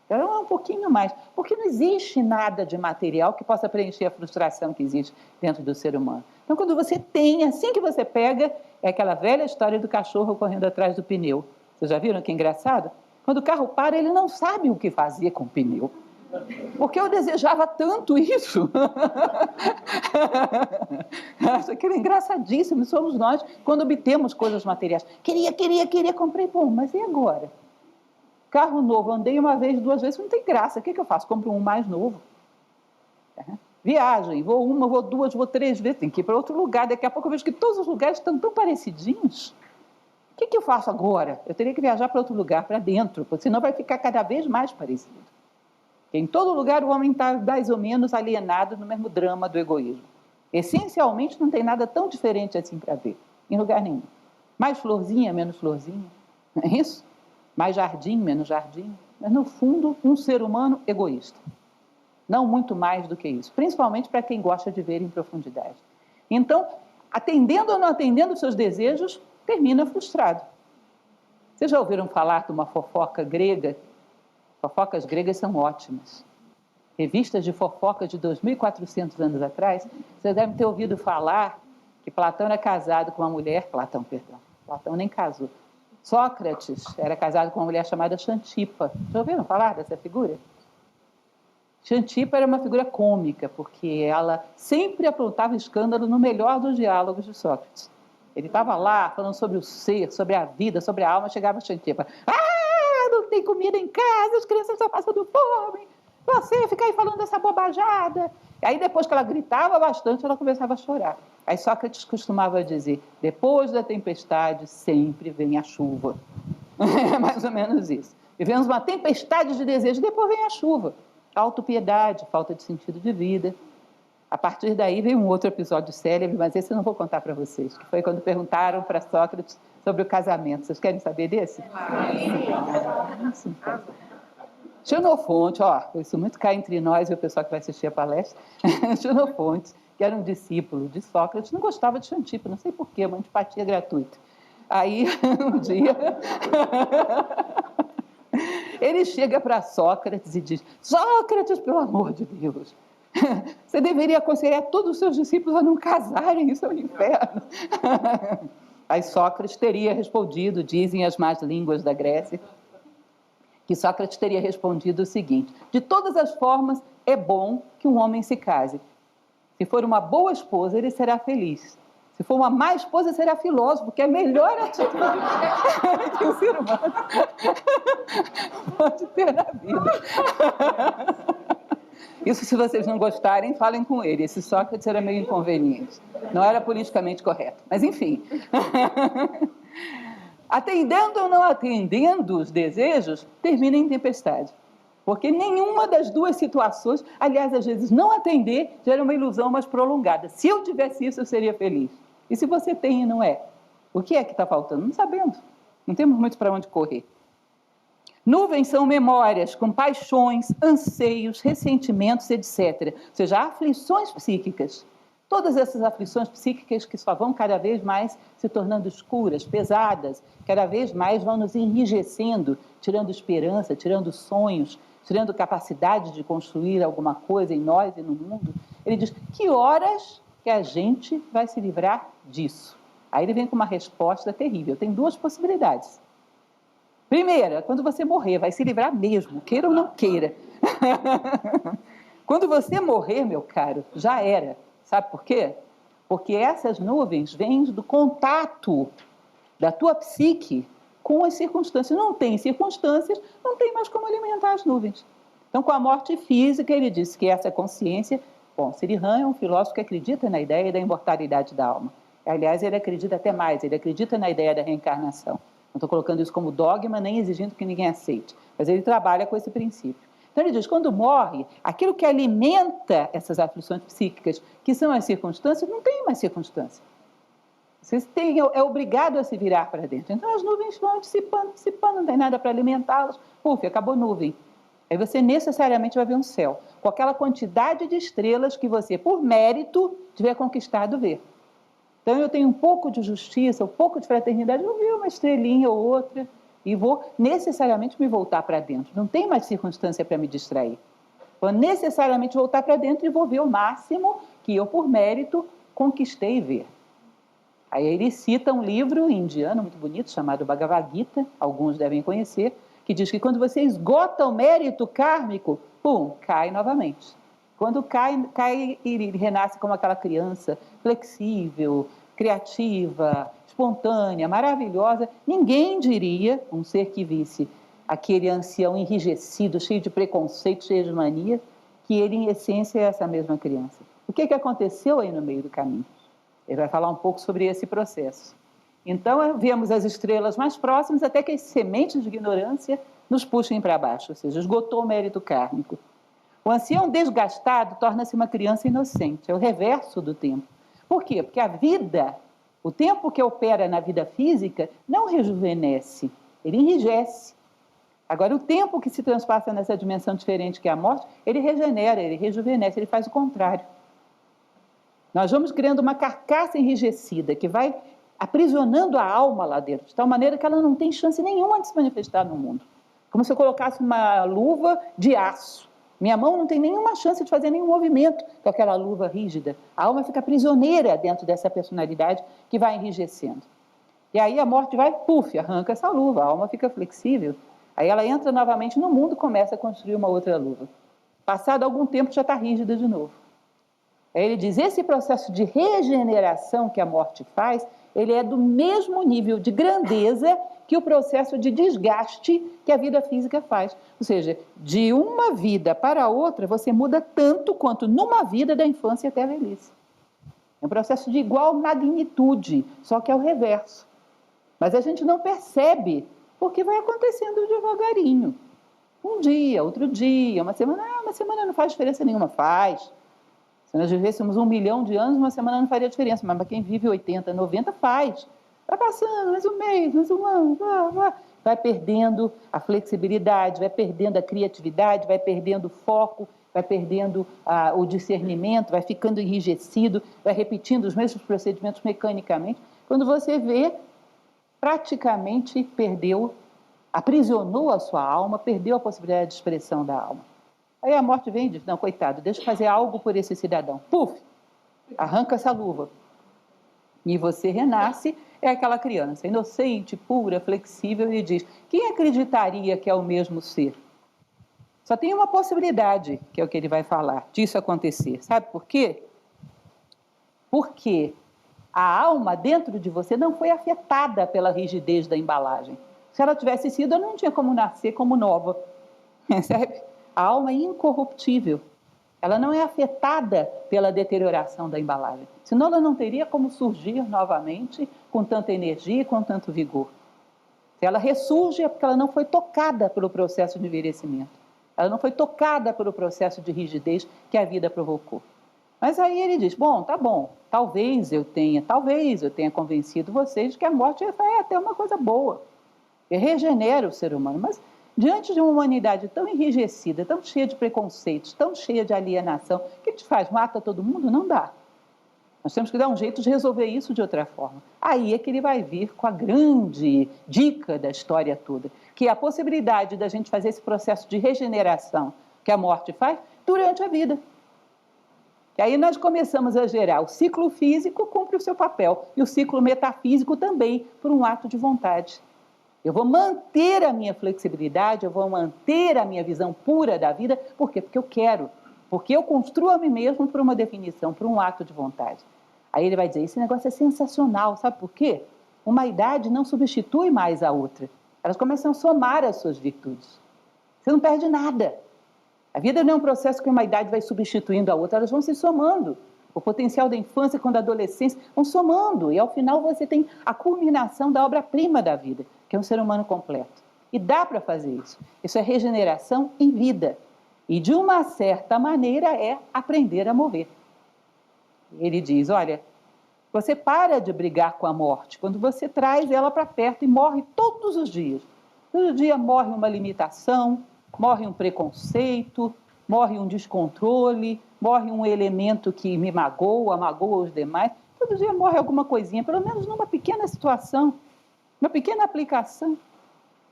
Era um pouquinho mais. Porque não existe nada de material que possa preencher a frustração que existe dentro do ser humano. Então, quando você tem, assim que você pega, é aquela velha história do cachorro correndo atrás do pneu. Vocês já viram que engraçado? Quando o carro para, ele não sabe o que fazer com o pneu. Porque eu desejava tanto isso. Acho que era engraçadíssimo. Somos nós quando obtemos coisas materiais. Queria, comprei. Bom, mas e agora? Carro novo, andei uma vez, 2 vezes, não tem graça. O que eu faço? Compro um mais novo. Viagem, vou 1, vou 2, vou 3 vezes, tem que ir para outro lugar. Daqui a pouco eu vejo que todos os lugares estão tão parecidinhos. O que eu faço agora? Eu teria que viajar para outro lugar, para dentro, porque senão vai ficar cada vez mais parecido. Porque em todo lugar o homem está mais ou menos alienado no mesmo drama do egoísmo. Essencialmente não tem nada tão diferente assim para ver, em lugar nenhum. Mais florzinha, menos florzinha, não é isso? Mais jardim, menos jardim. Mas no fundo, um ser humano egoísta. Não muito mais do que isso, principalmente para quem gosta de ver em profundidade. Então, atendendo ou não atendendo os seus desejos, termina frustrado. Vocês já ouviram falar de uma fofoca grega? Fofocas gregas são ótimas. Revistas de fofoca de 2.400 anos atrás, vocês devem ter ouvido falar que Platão era casado com uma mulher... Platão nem casou. Sócrates era casado com uma mulher chamada Xantipa. Já ouviram falar dessa figura? Xantipa era uma figura cômica, porque ela sempre aprontava escândalo no melhor dos diálogos de Sócrates. Ele estava lá falando sobre o ser, sobre a vida, sobre a alma, chegava Xantipa. Não tem comida em casa, as crianças estão passando fome, você fica aí falando dessa bobajada. Aí depois que ela gritava bastante, ela começava a chorar. Aí Sócrates costumava dizer, depois da tempestade sempre vem a chuva. É mais ou menos isso. Vivemos uma tempestade de desejo, depois vem a chuva. Autopiedade, falta de sentido de vida. A partir daí veio um outro episódio célebre, mas esse eu não vou contar para vocês, que foi quando perguntaram para Sócrates sobre o casamento. Vocês querem saber desse? Sim. Xenofonte, isso muito cá entre nós e o pessoal que vai assistir a palestra. Xenofonte, que era um discípulo de Sócrates, não gostava de Xantipa, não sei porquê, uma antipatia gratuita. Aí, um dia, ele chega para Sócrates e diz, Sócrates, pelo amor de Deus, você deveria aconselhar todos os seus discípulos a não casarem, isso é um inferno. Aí Sócrates teria respondido, dizem as más línguas da Grécia, que Sócrates teria respondido o seguinte, de todas as formas é bom que um homem se case. Se for uma boa esposa, ele será feliz. Se for uma má esposa, será filósofo, que é a melhor atitude que o ser humano pode ter na vida. Isso, se vocês não gostarem, falem com ele. Esse Sócrates era meio inconveniente. Não era politicamente correto. Mas, enfim. Atendendo ou não atendendo os desejos, termina em tempestade. Porque nenhuma das duas situações, aliás, às vezes não atender, gera uma ilusão mais prolongada. Se eu tivesse isso, eu seria feliz. E se você tem e não é? O que é que está faltando? Não sabemos. Não temos muito para onde correr. Nuvens são memórias com paixões, anseios, ressentimentos, etc. Ou seja, aflições psíquicas. Todas essas aflições psíquicas que só vão cada vez mais se tornando escuras, pesadas, cada vez mais vão nos enrijecendo, tirando esperança, tirando sonhos, tirando capacidade de construir alguma coisa em nós e no mundo. Ele diz, que horas que a gente vai se livrar disso? Aí ele vem com uma resposta terrível. Tem duas possibilidades. Primeira, quando você morrer, vai se livrar mesmo, queira ou não queira. Quando você morrer, meu caro, já era. Sabe por quê? Porque essas nuvens vêm do contato da tua psique com as circunstâncias. Não tem circunstâncias, não tem mais como alimentar as nuvens. Então, com a morte física, ele disse que essa consciência... Bom, Sirihan é um filósofo que acredita na ideia da imortalidade da alma. Aliás, ele acredita até mais, ele acredita na ideia da reencarnação. Não estou colocando isso como dogma, nem exigindo que ninguém aceite, mas ele trabalha com esse princípio. Então ele diz, quando morre, aquilo que alimenta essas aflições psíquicas, que são as circunstâncias, não tem mais circunstância. Você é obrigado a se virar para dentro. Então as nuvens vão dissipando, não tem nada para alimentá-las, acabou nuvem. Aí você necessariamente vai ver um céu, com aquela quantidade de estrelas que você, por mérito, tiver conquistado ver. Então eu tenho um pouco de justiça, um pouco de fraternidade, eu vi uma estrelinha ou outra e vou necessariamente me voltar para dentro. Não tem mais circunstância para me distrair. Vou necessariamente voltar para dentro e vou ver o máximo que eu, por mérito, conquistei ver. Aí ele cita um livro indiano muito bonito, chamado Bhagavad Gita, alguns devem conhecer, que diz que quando você esgota o mérito kármico, cai novamente. Quando cai e renasce como aquela criança flexível, criativa, espontânea, maravilhosa, ninguém diria, um ser que visse aquele ancião enrijecido, cheio de preconceito, cheio de mania, que ele, em essência, é essa mesma criança. O que aconteceu aí no meio do caminho? Ele vai falar um pouco sobre esse processo. Então, vemos as estrelas mais próximas até que as sementes de ignorância nos puxem para baixo, ou seja, esgotou o mérito kármico. O ancião desgastado torna-se uma criança inocente, é o reverso do tempo. Por quê? Porque a vida, o tempo que opera na vida física, não rejuvenesce, ele enrijece. Agora, o tempo que se transpassa nessa dimensão diferente que é a morte, ele regenera, ele rejuvenesce, ele faz o contrário. Nós vamos criando uma carcaça enrijecida que vai aprisionando a alma lá dentro, de tal maneira que ela não tem chance nenhuma de se manifestar no mundo. Como se eu colocasse uma luva de aço. Minha mão não tem nenhuma chance de fazer nenhum movimento com aquela luva rígida. A alma fica prisioneira dentro dessa personalidade que vai enrijecendo. E aí a morte vai, arranca essa luva, a alma fica flexível. Aí ela entra novamente no mundo e começa a construir uma outra luva. Passado algum tempo já está rígida de novo. Aí ele diz, esse processo de regeneração que a morte faz, ele é do mesmo nível de grandeza que o processo de desgaste que a vida física faz. Ou seja, de uma vida para outra, você muda tanto quanto numa vida da infância até a velhice. É um processo de igual magnitude, só que é o reverso. Mas a gente não percebe, porque vai acontecendo devagarinho. Um dia, outro dia, uma semana não faz diferença nenhuma, faz. Se nós vivêssemos 1 milhão de anos, uma semana não faria diferença, mas para quem vive 80, 90 faz. Vai passando, mais um mês, mais um ano, vai perdendo a flexibilidade, vai perdendo a criatividade, vai perdendo o foco, vai perdendo o discernimento, vai ficando enrijecido, vai repetindo os mesmos procedimentos mecanicamente. Quando você vê, praticamente perdeu, aprisionou a sua alma, perdeu a possibilidade de expressão da alma. Aí a morte vem e diz, não, coitado, deixa eu fazer algo por esse cidadão. Arranca essa luva. E você renasce, é aquela criança, inocente, pura, flexível, e diz, quem acreditaria que é o mesmo ser? Só tem uma possibilidade, que é o que ele vai falar, disso acontecer. Sabe por quê? Porque A alma dentro de você não foi afetada pela rigidez da embalagem. Se ela tivesse sido, eu não tinha como nascer como nova. Percebe? A alma é incorruptível. Ela não é afetada pela deterioração da embalagem. Senão ela não teria como surgir novamente com tanta energia e com tanto vigor. Se ela ressurge é porque ela não foi tocada pelo processo de envelhecimento. Ela não foi tocada pelo processo de rigidez que a vida provocou. Mas aí ele diz, bom, tá bom, talvez eu tenha convencido vocês de que a morte é até uma coisa boa, que regenera o ser humano. Mas diante de uma humanidade tão enrijecida, tão cheia de preconceitos, tão cheia de alienação, o que a gente faz? Mata todo mundo? Não dá. Nós temos que dar um jeito de resolver isso de outra forma. Aí é que ele vai vir com a grande dica da história toda, que é a possibilidade da gente fazer esse processo de regeneração que a morte faz durante a vida. E aí nós começamos a gerar o ciclo físico, cumpre o seu papel, e o ciclo metafísico também, por um ato de vontade. Eu vou manter a minha flexibilidade, eu vou manter a minha visão pura da vida, por quê? Porque eu quero, porque eu construo a mim mesmo por uma definição, por um ato de vontade. Aí ele vai dizer, esse negócio é sensacional, sabe por quê? Uma idade não substitui mais a outra, elas começam a somar as suas virtudes. Você não perde nada. A vida não é um processo que uma idade vai substituindo a outra, elas vão se somando. O potencial da infância com a da adolescência vão somando, e ao final você tem a culminação da obra-prima da vida, que é um ser humano completo. E dá para fazer isso. Isso é regeneração em vida. E de uma certa maneira é aprender a morrer. Ele diz, olha, você para de brigar com a morte quando você traz ela para perto e morre todos os dias. Todo dia morre uma limitação, morre um preconceito, morre um descontrole, morre um elemento que me magoa os demais. Todo dia morre alguma coisinha, pelo menos numa pequena situação, uma pequena aplicação.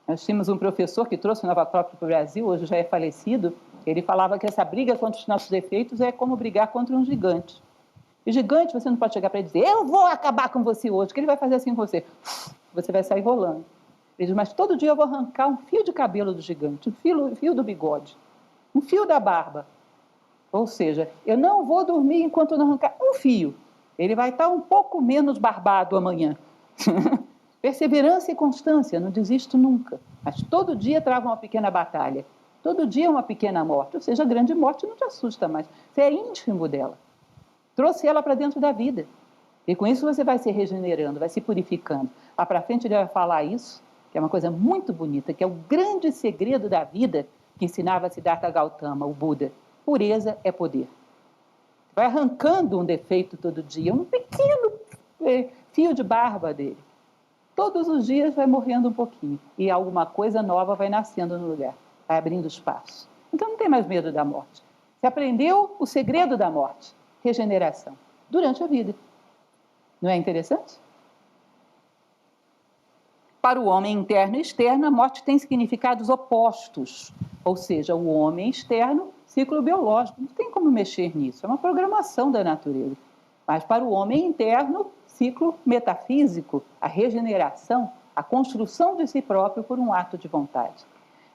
Nós tínhamos um professor que trouxe o Nova Acrópole para o Brasil, hoje já é falecido. Ele falava que essa briga contra os nossos defeitos é como brigar contra um gigante. E gigante, você não pode chegar para ele e dizer, eu vou acabar com você hoje, o que ele vai fazer assim com você? Você vai sair rolando. Ele diz, mas todo dia eu vou arrancar um fio de cabelo do gigante, um fio do bigode, um fio da barba. Ou seja, eu não vou dormir enquanto não arrancar um fio. Ele vai estar um pouco menos barbado amanhã. Perseverança e constância, não desisto nunca. Mas todo dia trava uma pequena batalha. Todo dia uma pequena morte. Ou seja, a grande morte não te assusta mais. Você é íntimo dela. Trouxe ela para dentro da vida. E com isso você vai se regenerando, vai se purificando. Lá para frente ele vai falar isso, que é uma coisa muito bonita, que é o grande segredo da vida que ensinava Siddhartha Gautama, o Buda. Pureza é poder. Vai arrancando um defeito todo dia, um pequeno fio de barba dele. Todos os dias vai morrendo um pouquinho e alguma coisa nova vai nascendo no lugar, vai abrindo espaço. Então não tem mais medo da morte. Você aprendeu o segredo da morte, regeneração, durante a vida. Não é interessante? Para o homem interno e externo, a morte tem significados opostos. Ou seja, o homem externo, ciclo biológico, não tem como mexer nisso, é uma programação da natureza. Mas para o homem interno, ciclo metafísico, a regeneração, a construção de si próprio por um ato de vontade.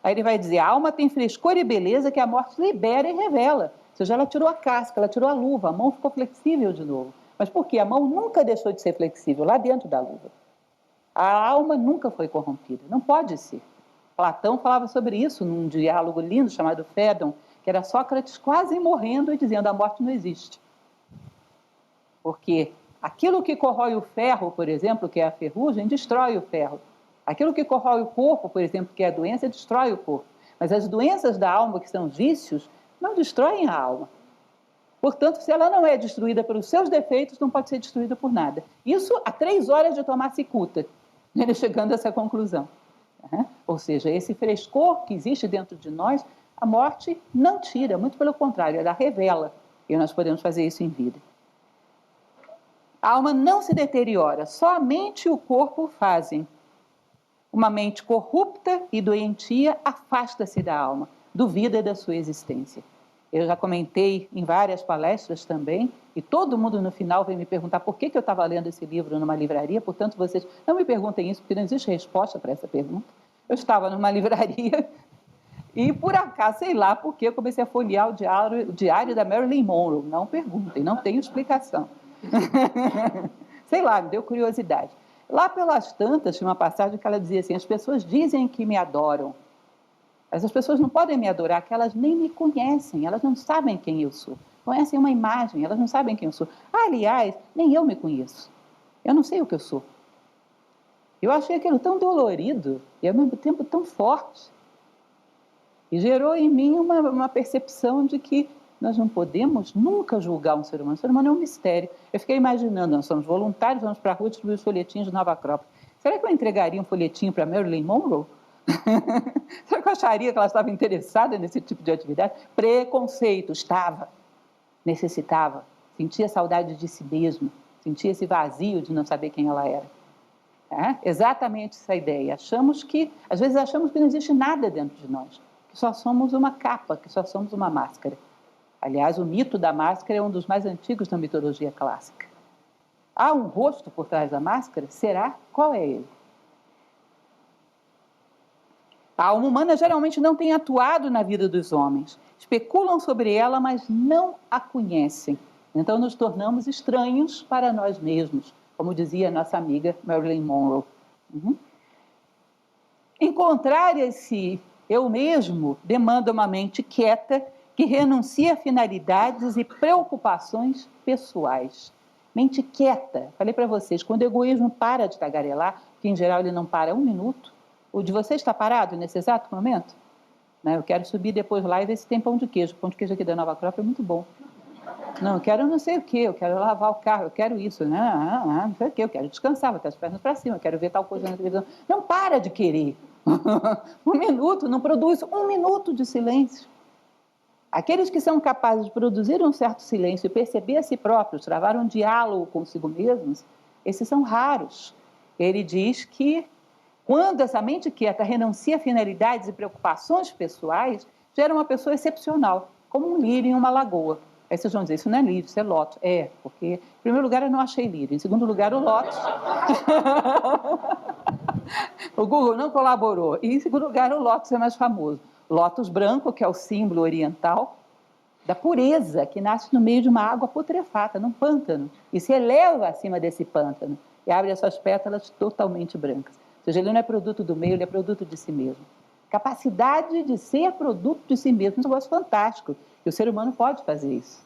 Aí ele vai dizer, a alma tem frescor e beleza que a morte libera e revela. Ou seja, ela tirou a casca, ela tirou a luva, a mão ficou flexível de novo. Mas por quê? A mão nunca deixou de ser flexível, lá dentro da luva. A alma nunca foi corrompida, não pode ser. Platão falava sobre isso num diálogo lindo chamado Fédon, que era Sócrates quase morrendo e dizendo, a morte não existe. Porque aquilo que corrói o ferro, por exemplo, que é a ferrugem, destrói o ferro. Aquilo que corrói o corpo, por exemplo, que é a doença, destrói o corpo. Mas as doenças da alma, que são os vícios, não destroem a alma. Portanto, se ela não é destruída pelos seus defeitos, não pode ser destruída por nada. Isso há 3 horas de tomar cicuta, ele chegando a essa conclusão. Ou seja, esse frescor que existe dentro de nós, a morte não tira, muito pelo contrário, ela revela. E nós podemos fazer isso em vida. A alma não se deteriora, só a mente e o corpo fazem. Uma mente corrupta e doentia afasta-se da alma, duvida da sua existência. Eu já comentei em várias palestras também, e todo mundo no final vem me perguntar por que eu estava lendo esse livro numa livraria, portanto vocês não me perguntem isso, porque não existe resposta para essa pergunta. Eu estava numa livraria e por acaso, sei lá por que eu comecei a folhear o diário da Marilyn Monroe. Não perguntem, não tenho explicação. sei lá, me deu curiosidade. Lá pelas tantas, tinha uma passagem que ela dizia assim, as pessoas dizem que me adoram, mas as pessoas não podem me adorar, porque elas nem me conhecem, elas não sabem quem eu sou. Conhecem uma imagem, elas não sabem quem eu sou. Aliás, nem eu me conheço. Eu não sei o que eu sou. Eu achei aquilo tão dolorido e ao mesmo tempo tão forte. E gerou em mim uma percepção de que nós não podemos nunca julgar um ser humano. O ser humano é um mistério. Eu fiquei imaginando, nós somos voluntários, vamos para a rua distribuir os folhetinhos de Nova Acrópole. Será que eu entregaria um folhetinho para Marilyn Monroe? Será que eu acharia que ela estava interessada nesse tipo de atividade? Preconceito, estava, necessitava, sentia saudade de si mesma, sentia esse vazio de não saber quem ela era. É exatamente essa ideia. Às vezes achamos que não existe nada dentro de nós, que só somos uma capa, que só somos uma máscara. Aliás, o mito da máscara é um dos mais antigos da mitologia clássica. Há um rosto por trás da máscara? Será? Qual é ele? A alma humana geralmente não tem atuado na vida dos homens. Especulam sobre ela, mas não a conhecem. Então nos tornamos estranhos para nós mesmos, como dizia a nossa amiga Marilyn Monroe. Encontrar esse eu mesmo demanda uma mente quieta que renuncia a finalidades e preocupações pessoais. Mente quieta. Falei para vocês, quando o egoísmo para de tagarelar, que em geral ele não para um minuto, o de você está parado nesse exato momento? Eu quero subir depois lá e ver se tem pão de queijo. O pão de queijo aqui da Nova Acrópole é muito bom. Não, eu quero não sei o quê, eu quero lavar o carro, eu quero isso, não sei o quê, eu quero descansar, botar as pernas para cima, eu quero ver tal coisa na televisão. Não para de querer. Um minuto, não produz um minuto de silêncio. Aqueles que são capazes de produzir um certo silêncio e perceber a si próprios, travar um diálogo consigo mesmos, esses são raros. Ele diz que quando essa mente quieta renuncia a finalidades e preocupações pessoais, gera uma pessoa excepcional, como um lírio em uma lagoa. Aí vocês vão dizer, isso não é lírio, isso é lótus. É, porque, em primeiro lugar, eu não achei lírio. Em segundo lugar, o lótus. O Google não colaborou. E, em segundo lugar, o lótus é mais famoso. Lótus branco, que é o símbolo oriental da pureza, que nasce no meio de uma água putrefata, num pântano, e se eleva acima desse pântano e abre as suas pétalas totalmente brancas. Ou seja, ele não é produto do meio, ele é produto de si mesmo. Capacidade de ser produto de si mesmo, um negócio fantástico, e o ser humano pode fazer isso.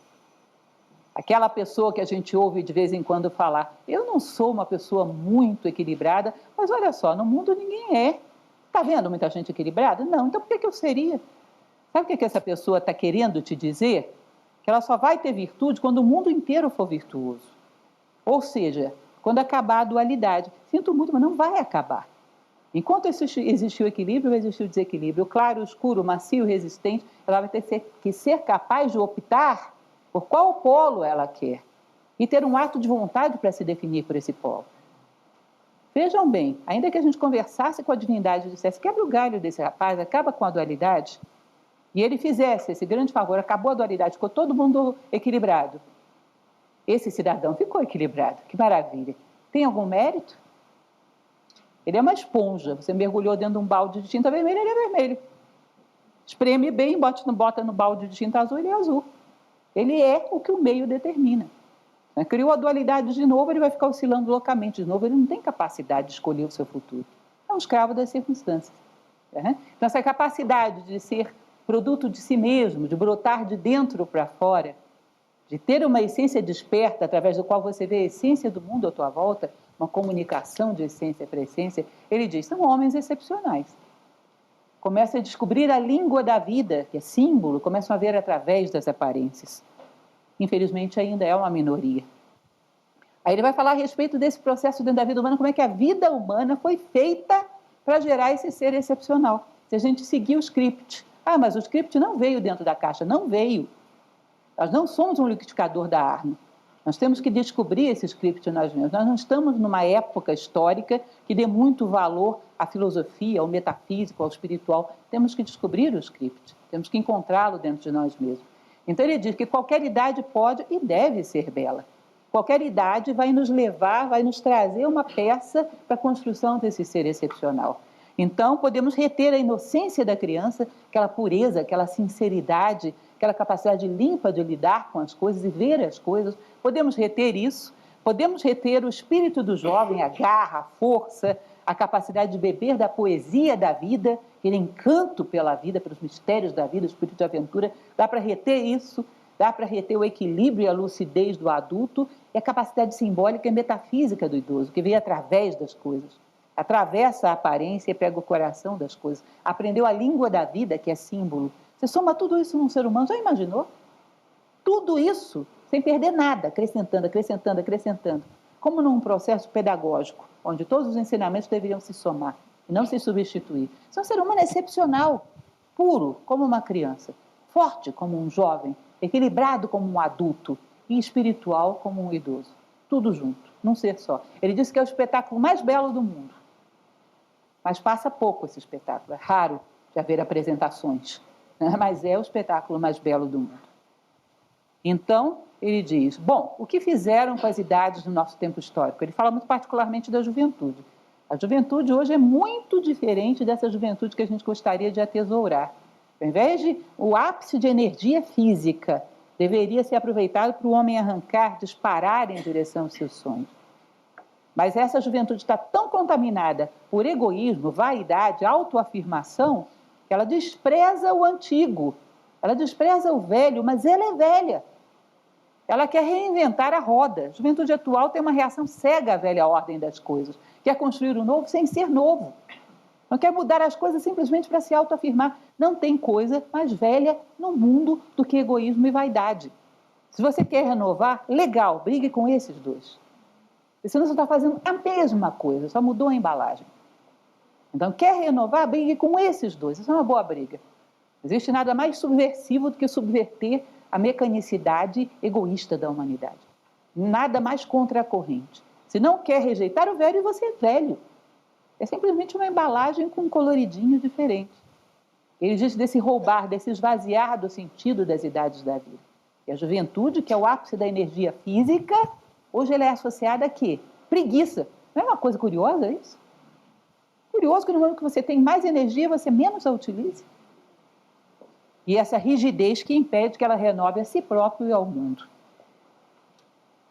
Aquela pessoa que a gente ouve de vez em quando falar, eu não sou uma pessoa muito equilibrada, mas olha só, no mundo ninguém é. Está vendo muita gente equilibrada? Não, então por que eu seria? Sabe o que essa pessoa está querendo te dizer? Que ela só vai ter virtude quando o mundo inteiro for virtuoso. Ou seja, quando acabar a dualidade. Sinto muito, mas não vai acabar. Enquanto existir o equilíbrio, vai existir o desequilíbrio. O claro, o escuro, o macio, o resistente, ela vai ter que ser capaz de optar por qual polo ela quer e ter um ato de vontade para se definir por esse polo. Vejam bem, ainda que a gente conversasse com a divindade e dissesse, quebra o galho desse rapaz, acaba com a dualidade, e ele fizesse esse grande favor, acabou a dualidade, ficou todo mundo equilibrado. Esse cidadão ficou equilibrado, que maravilha. Tem algum mérito? Ele é uma esponja, você mergulhou dentro de um balde de tinta vermelha, ele é vermelho. Espreme bem, bota no balde de tinta azul, ele é azul. Ele é o que o meio determina. Criou a dualidade de novo, ele vai ficar oscilando loucamente de novo, ele não tem capacidade de escolher o seu futuro. É um escravo das circunstâncias. Então, essa capacidade de ser produto de si mesmo, de brotar de dentro para fora, de ter uma essência desperta, através do qual você vê a essência do mundo à tua volta, uma comunicação de essência para essência, ele diz, são homens excepcionais. Começam a descobrir a língua da vida, que é símbolo, começam a ver através das aparências. Infelizmente, ainda é uma minoria. Aí ele vai falar a respeito desse processo dentro da vida humana, como é que a vida humana foi feita para gerar esse ser excepcional. Se a gente seguir o script. Mas o script não veio dentro da caixa, não veio. Nós não somos um liquidificador da arma. Nós temos que descobrir esse script nós mesmos. Nós não estamos numa época histórica que dê muito valor à filosofia, ao metafísico, ao espiritual. Temos que descobrir o script, temos que encontrá-lo dentro de nós mesmos. Então ele diz que qualquer idade pode e deve ser bela. Qualquer idade vai nos levar, vai nos trazer uma peça para a construção desse ser excepcional. Então podemos reter a inocência da criança, aquela pureza, aquela sinceridade, aquela capacidade limpa de lidar com as coisas e ver as coisas. Podemos reter isso, Podemos reter o espírito do jovem, a garra, a força, a capacidade de beber da poesia da vida, aquele encanto pela vida, pelos mistérios da vida, o espírito de aventura. Dá para reter isso, dá para reter o equilíbrio e a lucidez do adulto e a capacidade simbólica e metafísica do idoso, que vem através das coisas. Atravessa a aparência e pega o coração das coisas. Aprendeu a língua da vida, que é símbolo. Você soma tudo isso num ser humano, já imaginou? Tudo isso sem perder nada, acrescentando, acrescentando, acrescentando. Como num processo pedagógico, onde todos os ensinamentos deveriam se somar e não se substituir. Você é um ser humano excepcional, puro como uma criança, forte como um jovem, equilibrado como um adulto e espiritual como um idoso. Tudo junto, num ser só. Ele disse que é o espetáculo mais belo do mundo. Mas passa pouco esse espetáculo, é raro de haver apresentações, né? Mas é o espetáculo mais belo do mundo. Então, ele diz, bom, o que fizeram com as idades do nosso tempo histórico? Ele fala muito particularmente da juventude. A juventude hoje é muito diferente dessa juventude que a gente gostaria de atesourar. Ao invés de o ápice de energia física, deveria ser aproveitado para o homem arrancar, disparar em direção aos seus sonhos. Mas essa juventude está tão contaminada por egoísmo, vaidade, autoafirmação, que ela despreza o antigo, ela despreza o velho, mas ela é velha. Ela quer reinventar a roda. A juventude atual tem uma reação cega à velha ordem das coisas. Quer construir o novo sem ser novo. Não quer mudar as coisas simplesmente para se autoafirmar. Não tem coisa mais velha no mundo do que egoísmo e vaidade. Se você quer renovar, legal, brigue com esses dois. Porque senão você está fazendo a mesma coisa, só mudou a embalagem. Então, quer renovar, brigue com esses dois. Isso é uma boa briga. Não existe nada mais subversivo do que subverter a mecanicidade egoísta da humanidade. Nada mais contra a corrente. Se não quer rejeitar o velho, você é velho. É simplesmente uma embalagem com um coloridinho diferente. Ele diz desse roubar, desse esvaziar do sentido das idades da vida. E a juventude, que é o ápice da energia física, hoje ela é associada a quê? Preguiça. Não é uma coisa curiosa isso? Curioso que no momento que você tem mais energia, você menos a utilize. E essa rigidez que impede que ela renove a si próprio e ao mundo.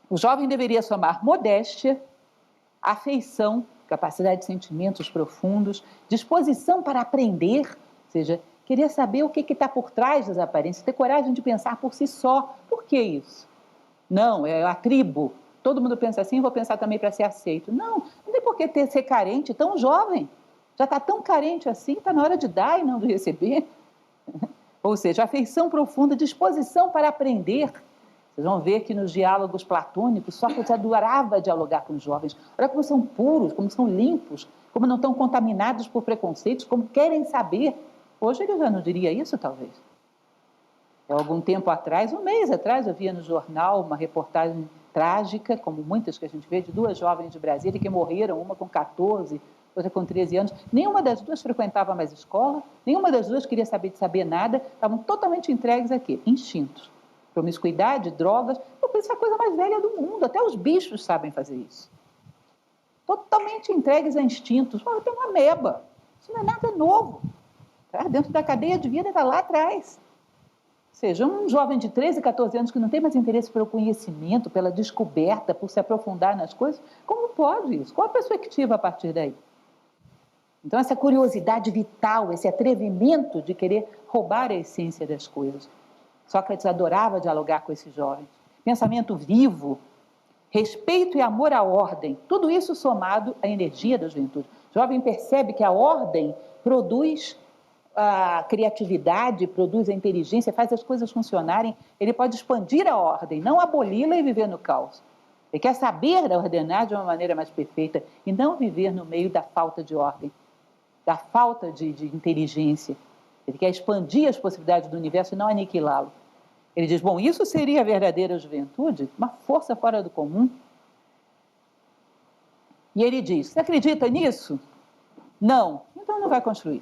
O jovem deveria somar modéstia, afeição, capacidade de sentimentos profundos, disposição para aprender, ou seja, querer saber o que está por trás das aparências, ter coragem de pensar por si só. Por que isso? Não, é a tribo. Todo mundo pensa assim, vou pensar também para ser aceito. Não tem por que ser carente tão jovem. Já está tão carente assim, está na hora de dar e não de receber. Ou seja, afeição profunda, disposição para aprender. Vocês vão ver que nos diálogos platônicos, Sócrates adorava dialogar com os jovens. Olha como são puros, como são limpos, como não estão contaminados por preconceitos, como querem saber. Hoje ele já não diria isso, talvez. Há algum tempo atrás, um mês atrás, eu via no jornal uma reportagem trágica, como muitas que a gente vê, de duas jovens de Brasília que morreram, uma com 14, outra com 13 anos. Nenhuma das duas frequentava mais escola, nenhuma das duas queria saber de saber nada, estavam totalmente entregues aqui, instintos. Promiscuidade, drogas, eu penso que é a coisa mais velha do mundo, até os bichos sabem fazer isso. Totalmente entregues a instintos. Olha, tem uma ameba, isso não é nada novo. Tá? Dentro da cadeia de vida está lá atrás. Ou seja, um jovem de 13, 14 anos que não tem mais interesse pelo conhecimento, pela descoberta, por se aprofundar nas coisas, como pode isso? Qual a perspectiva a partir daí? Então, essa curiosidade vital, esse atrevimento de querer roubar a essência das coisas. Sócrates adorava dialogar com esses jovens. Pensamento vivo, respeito e amor à ordem, tudo isso somado à energia da juventude. O jovem percebe que a ordem produz a criatividade, produz a inteligência, faz as coisas funcionarem. Ele pode expandir a ordem, não aboli-la e viver no caos. Ele quer saber ordenar de uma maneira mais perfeita e não viver no meio da falta de ordem, da falta de inteligência. Ele quer expandir as possibilidades do universo e não aniquilá-lo. Ele diz, bom, isso seria a verdadeira juventude? Uma força fora do comum. E ele diz, você acredita nisso? Não. Então não vai construir.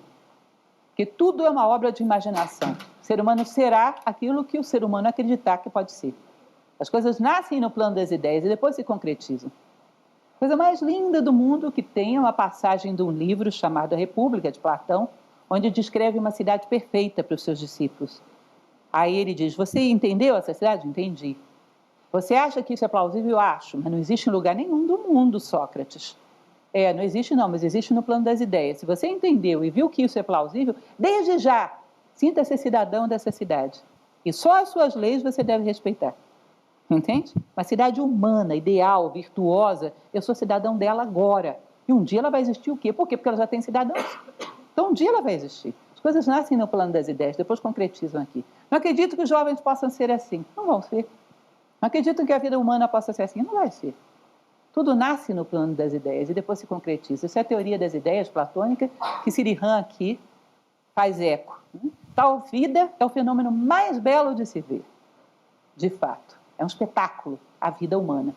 Porque tudo é uma obra de imaginação. O ser humano será aquilo que o ser humano acreditar que pode ser. As coisas nascem no plano das ideias e depois se concretizam. A coisa mais linda do mundo que tem é uma passagem de um livro chamado A República, de Platão, onde descreve uma cidade perfeita para os seus discípulos. Aí ele diz, você entendeu essa cidade? Entendi. Você acha que isso é plausível? Eu acho, mas não existe em lugar nenhum do mundo, Sócrates. Não existe não, mas existe no plano das ideias. Se você entendeu e viu que isso é plausível, desde já, sinta-se cidadão dessa cidade. E só as suas leis você deve respeitar. Entende? Uma cidade humana, ideal, virtuosa, eu sou cidadão dela agora. E um dia ela vai existir o quê? Por quê? Porque ela já tem cidadãos. Então um dia ela vai existir. As coisas nascem no plano das ideias, depois concretizam aqui. Não acredito que os jovens possam ser assim. Não vão ser. Não acredito que a vida humana possa ser assim. Não vai ser. Tudo nasce no plano das ideias e depois se concretiza. Essa é a teoria das ideias platônica que Sirihan aqui faz eco. Tal vida é o fenômeno mais belo de se ver, de fato. É um espetáculo, a vida humana.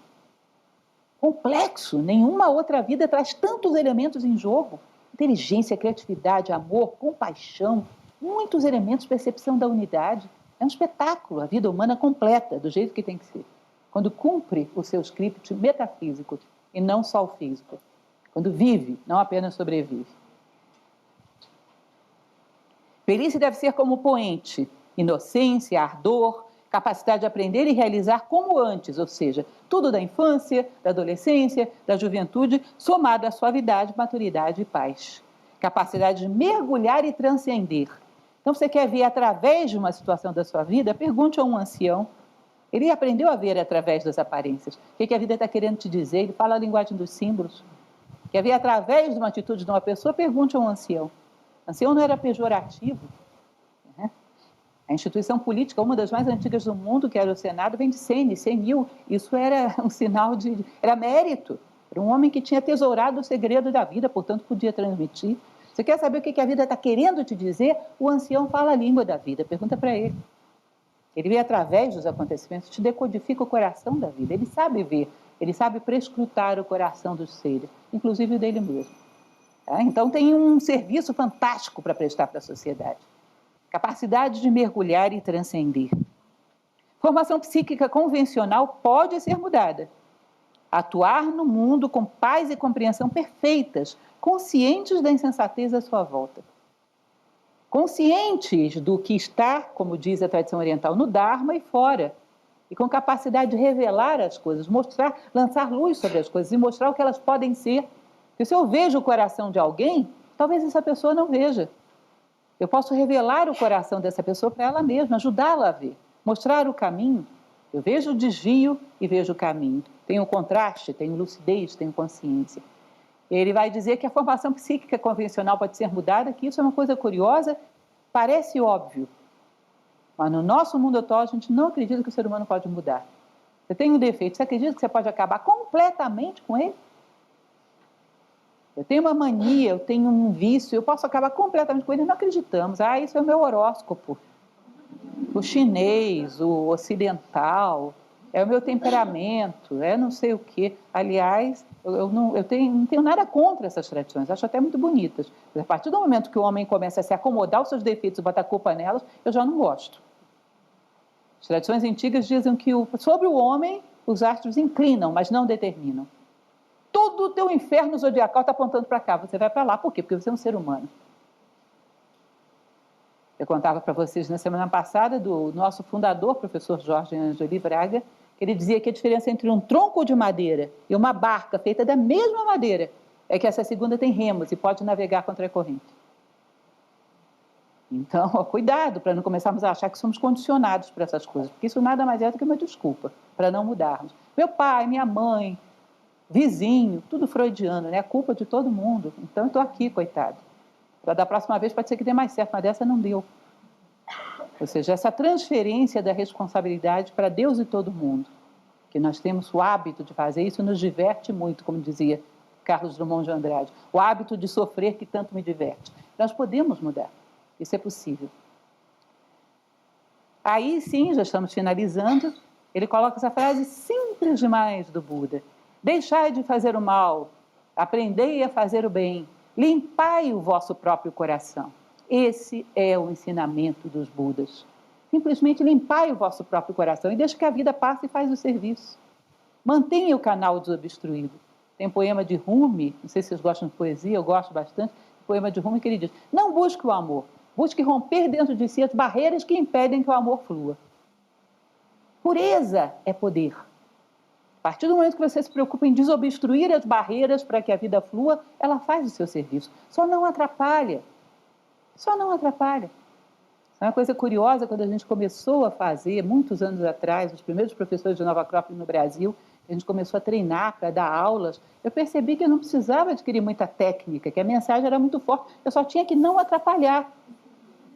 Complexo, nenhuma outra vida traz tantos elementos em jogo. Inteligência, criatividade, amor, compaixão, muitos elementos, percepção da unidade. É um espetáculo, a vida humana completa, do jeito que tem que ser. Quando cumpre o seu script metafísico e não só o físico. Quando vive, não apenas sobrevive. Velhice deve ser como poente, inocência, ardor, capacidade de aprender e realizar como antes, ou seja, tudo da infância, da adolescência, da juventude, somado à suavidade, maturidade e paz. Capacidade de mergulhar e transcender. Então, você quer ver através de uma situação da sua vida? Pergunte a um ancião. Ele aprendeu a ver através das aparências. O que a vida está querendo te dizer? Ele fala a linguagem dos símbolos. Quer ver através de uma atitude de uma pessoa? Pergunte a um ancião. Ancião não era pejorativo. A instituição política, uma das mais antigas do mundo, que era o Senado, vem de 100 mil. Isso era um sinal de... era mérito. Era um homem que tinha tesourado o segredo da vida, portanto, podia transmitir. Você quer saber o que a vida está querendo te dizer? O ancião fala a língua da vida. Pergunta para ele. Ele vê através dos acontecimentos, te decodifica o coração da vida. Ele sabe ver, ele sabe prescrutar o coração dos seres, inclusive o dele mesmo. Então tem um serviço fantástico para prestar para a sociedade. Capacidade de mergulhar e transcender. Formação psíquica convencional pode ser mudada. Atuar no mundo com paz e compreensão perfeitas, conscientes da insensatez à sua volta. Conscientes do que está, como diz a tradição oriental, no Dharma e fora. E com capacidade de revelar as coisas, mostrar, lançar luz sobre as coisas e mostrar o que elas podem ser. Porque se eu vejo o coração de alguém, talvez essa pessoa não veja. Eu posso revelar o coração dessa pessoa para ela mesma, ajudá-la a ver, mostrar o caminho. Eu vejo o desvio e vejo o caminho. Tenho contraste, tenho lucidez, tenho consciência. Ele vai dizer que a formação psíquica convencional pode ser mudada, que isso é uma coisa curiosa, parece óbvio. Mas no nosso mundo atual a gente não acredita que o ser humano pode mudar. Você tem um defeito, você acredita que você pode acabar completamente com ele? Eu tenho uma mania, eu tenho um vício, eu posso acabar completamente com ele, não acreditamos. Isso é o meu horóscopo. O chinês, o ocidental, é o meu temperamento, é não sei o quê. Aliás, eu não tenho nada contra essas tradições, acho até muito bonitas. Mas a partir do momento que o homem começa a se acomodar aos seus defeitos e botar a culpa nelas, eu já não gosto. As tradições antigas dizem que sobre o homem os astros inclinam, mas não determinam. Todo o teu inferno zodiacal está apontando para cá, você vai para lá. Por quê? Porque você é um ser humano. Eu contava para vocês na semana passada do nosso fundador, professor Jorge Angeli Braga, que ele dizia que a diferença entre um tronco de madeira e uma barca feita da mesma madeira é que essa segunda tem remos e pode navegar contra a corrente. Então, cuidado para não começarmos a achar que somos condicionados para essas coisas, porque isso nada mais é do que uma desculpa para não mudarmos. Meu pai, minha mãe, vizinho, tudo freudiano, né? A culpa de todo mundo. Então, eu estou aqui, coitado. Da próxima vez pode ser que dê mais certo, mas dessa não deu. Ou seja, essa transferência da responsabilidade para Deus e todo mundo, que nós temos o hábito de fazer, isso nos diverte muito, como dizia Carlos Drummond de Andrade. O hábito de sofrer que tanto me diverte. Nós podemos mudar. Isso é possível. Aí sim, já estamos finalizando, ele coloca essa frase simples demais do Buda. Deixai de fazer o mal, aprendei a fazer o bem, limpai o vosso próprio coração. Esse é o ensinamento dos Budas. Simplesmente limpai o vosso próprio coração e deixe que a vida passe e faz o serviço. Mantenha o canal desobstruído. Tem um poema de Rumi, não sei se vocês gostam de poesia, eu gosto bastante, o poema de Rumi que ele diz, não busque o amor, busque romper dentro de si as barreiras que impedem que o amor flua. Pureza é poder. A partir do momento que você se preocupa em desobstruir as barreiras para que a vida flua, ela faz o seu serviço. Só não atrapalha. Só não atrapalha. É uma coisa curiosa, quando a gente começou a fazer, muitos anos atrás, os primeiros professores de Nova Acrópole no Brasil, a gente começou a treinar para dar aulas, eu percebi que eu não precisava adquirir muita técnica, que a mensagem era muito forte, eu só tinha que não atrapalhar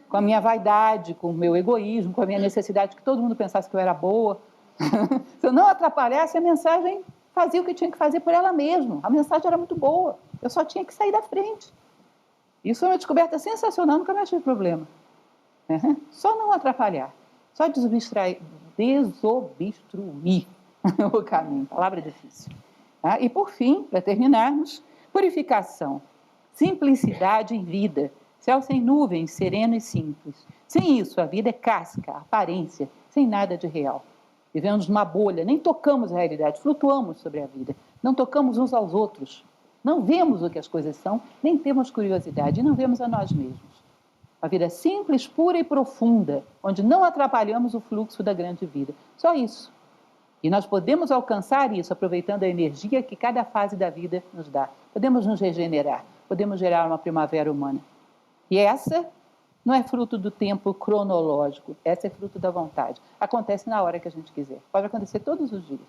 com a minha vaidade, com o meu egoísmo, com a minha necessidade de que todo mundo pensasse que eu era boa. Se eu não atrapalhasse, a mensagem fazia o que tinha que fazer por ela mesma. A mensagem era muito boa, eu só tinha que sair da frente. Isso é uma descoberta sensacional, nunca mais tive problema. Só não atrapalhar, só desobstruir o caminho, palavra difícil. E por fim, para terminarmos, purificação, simplicidade em vida, céu sem nuvens, sereno e simples. Sem isso, a vida é casca, aparência, sem nada de real. Vivemos numa bolha, nem tocamos a realidade, flutuamos sobre a vida, não tocamos uns aos outros, não vemos o que as coisas são, nem temos curiosidade, e não vemos a nós mesmos. Uma vida simples, pura e profunda, onde não atrapalhamos o fluxo da grande vida. Só isso. E nós podemos alcançar isso aproveitando a energia que cada fase da vida nos dá. Podemos nos regenerar, podemos gerar uma primavera humana. E essa não é fruto do tempo cronológico, essa é fruto da vontade. Acontece na hora que a gente quiser. Pode acontecer todos os dias.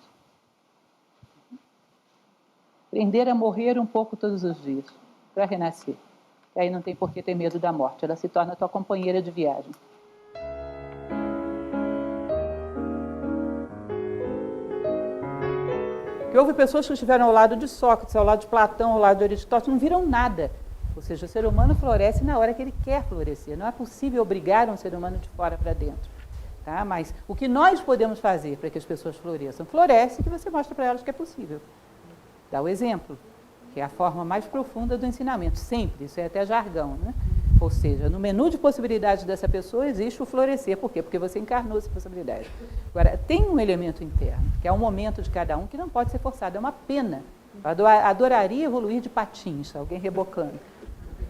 Aprender a morrer um pouco todos os dias, para renascer. E aí não tem por que ter medo da morte, ela se torna a tua companheira de viagem. Que houve pessoas que estiveram ao lado de Sócrates, ao lado de Platão, ao lado de Aristóteles, não viram nada. Ou seja, o ser humano floresce na hora que ele quer florescer. Não é possível obrigar um ser humano de fora para dentro. Tá? Mas o que nós podemos fazer para que as pessoas floresçam? Floresce que você mostra para elas que é possível. Dá o exemplo, que é a forma mais profunda do ensinamento. Sempre, isso é até jargão, né? Ou seja, no menu de possibilidades dessa pessoa existe o florescer. Por quê? Porque você encarnou essa possibilidade. Agora, tem um elemento interno, que é um momento de cada um, que não pode ser forçado. É uma pena. Eu adoraria evoluir de patins, alguém rebocando.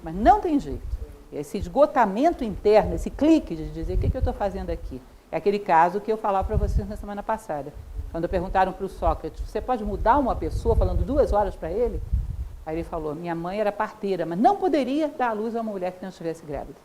Mas não tem jeito. Esse esgotamento interno, esse clique de dizer, o que eu estou fazendo aqui? É aquele caso que eu falava para vocês na semana passada. Quando perguntaram para o Sócrates, você pode mudar uma pessoa falando 2 horas para ele? Aí ele falou, minha mãe era parteira, mas não poderia dar à luz a uma mulher que não estivesse grávida.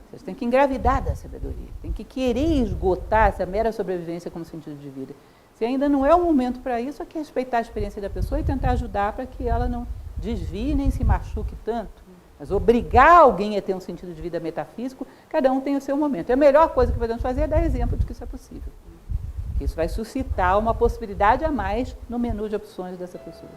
Vocês têm que engravidar da sabedoria, tem que querer esgotar essa mera sobrevivência como sentido de vida. Se ainda não é o momento para isso, é que respeitar a experiência da pessoa e tentar ajudar para que ela não desvie nem se machuque tanto. Mas obrigar alguém a ter um sentido de vida metafísico, cada um tem o seu momento. E a melhor coisa que podemos fazer é dar exemplo de que isso é possível. Isso vai suscitar uma possibilidade a mais no menu de opções dessa pessoa.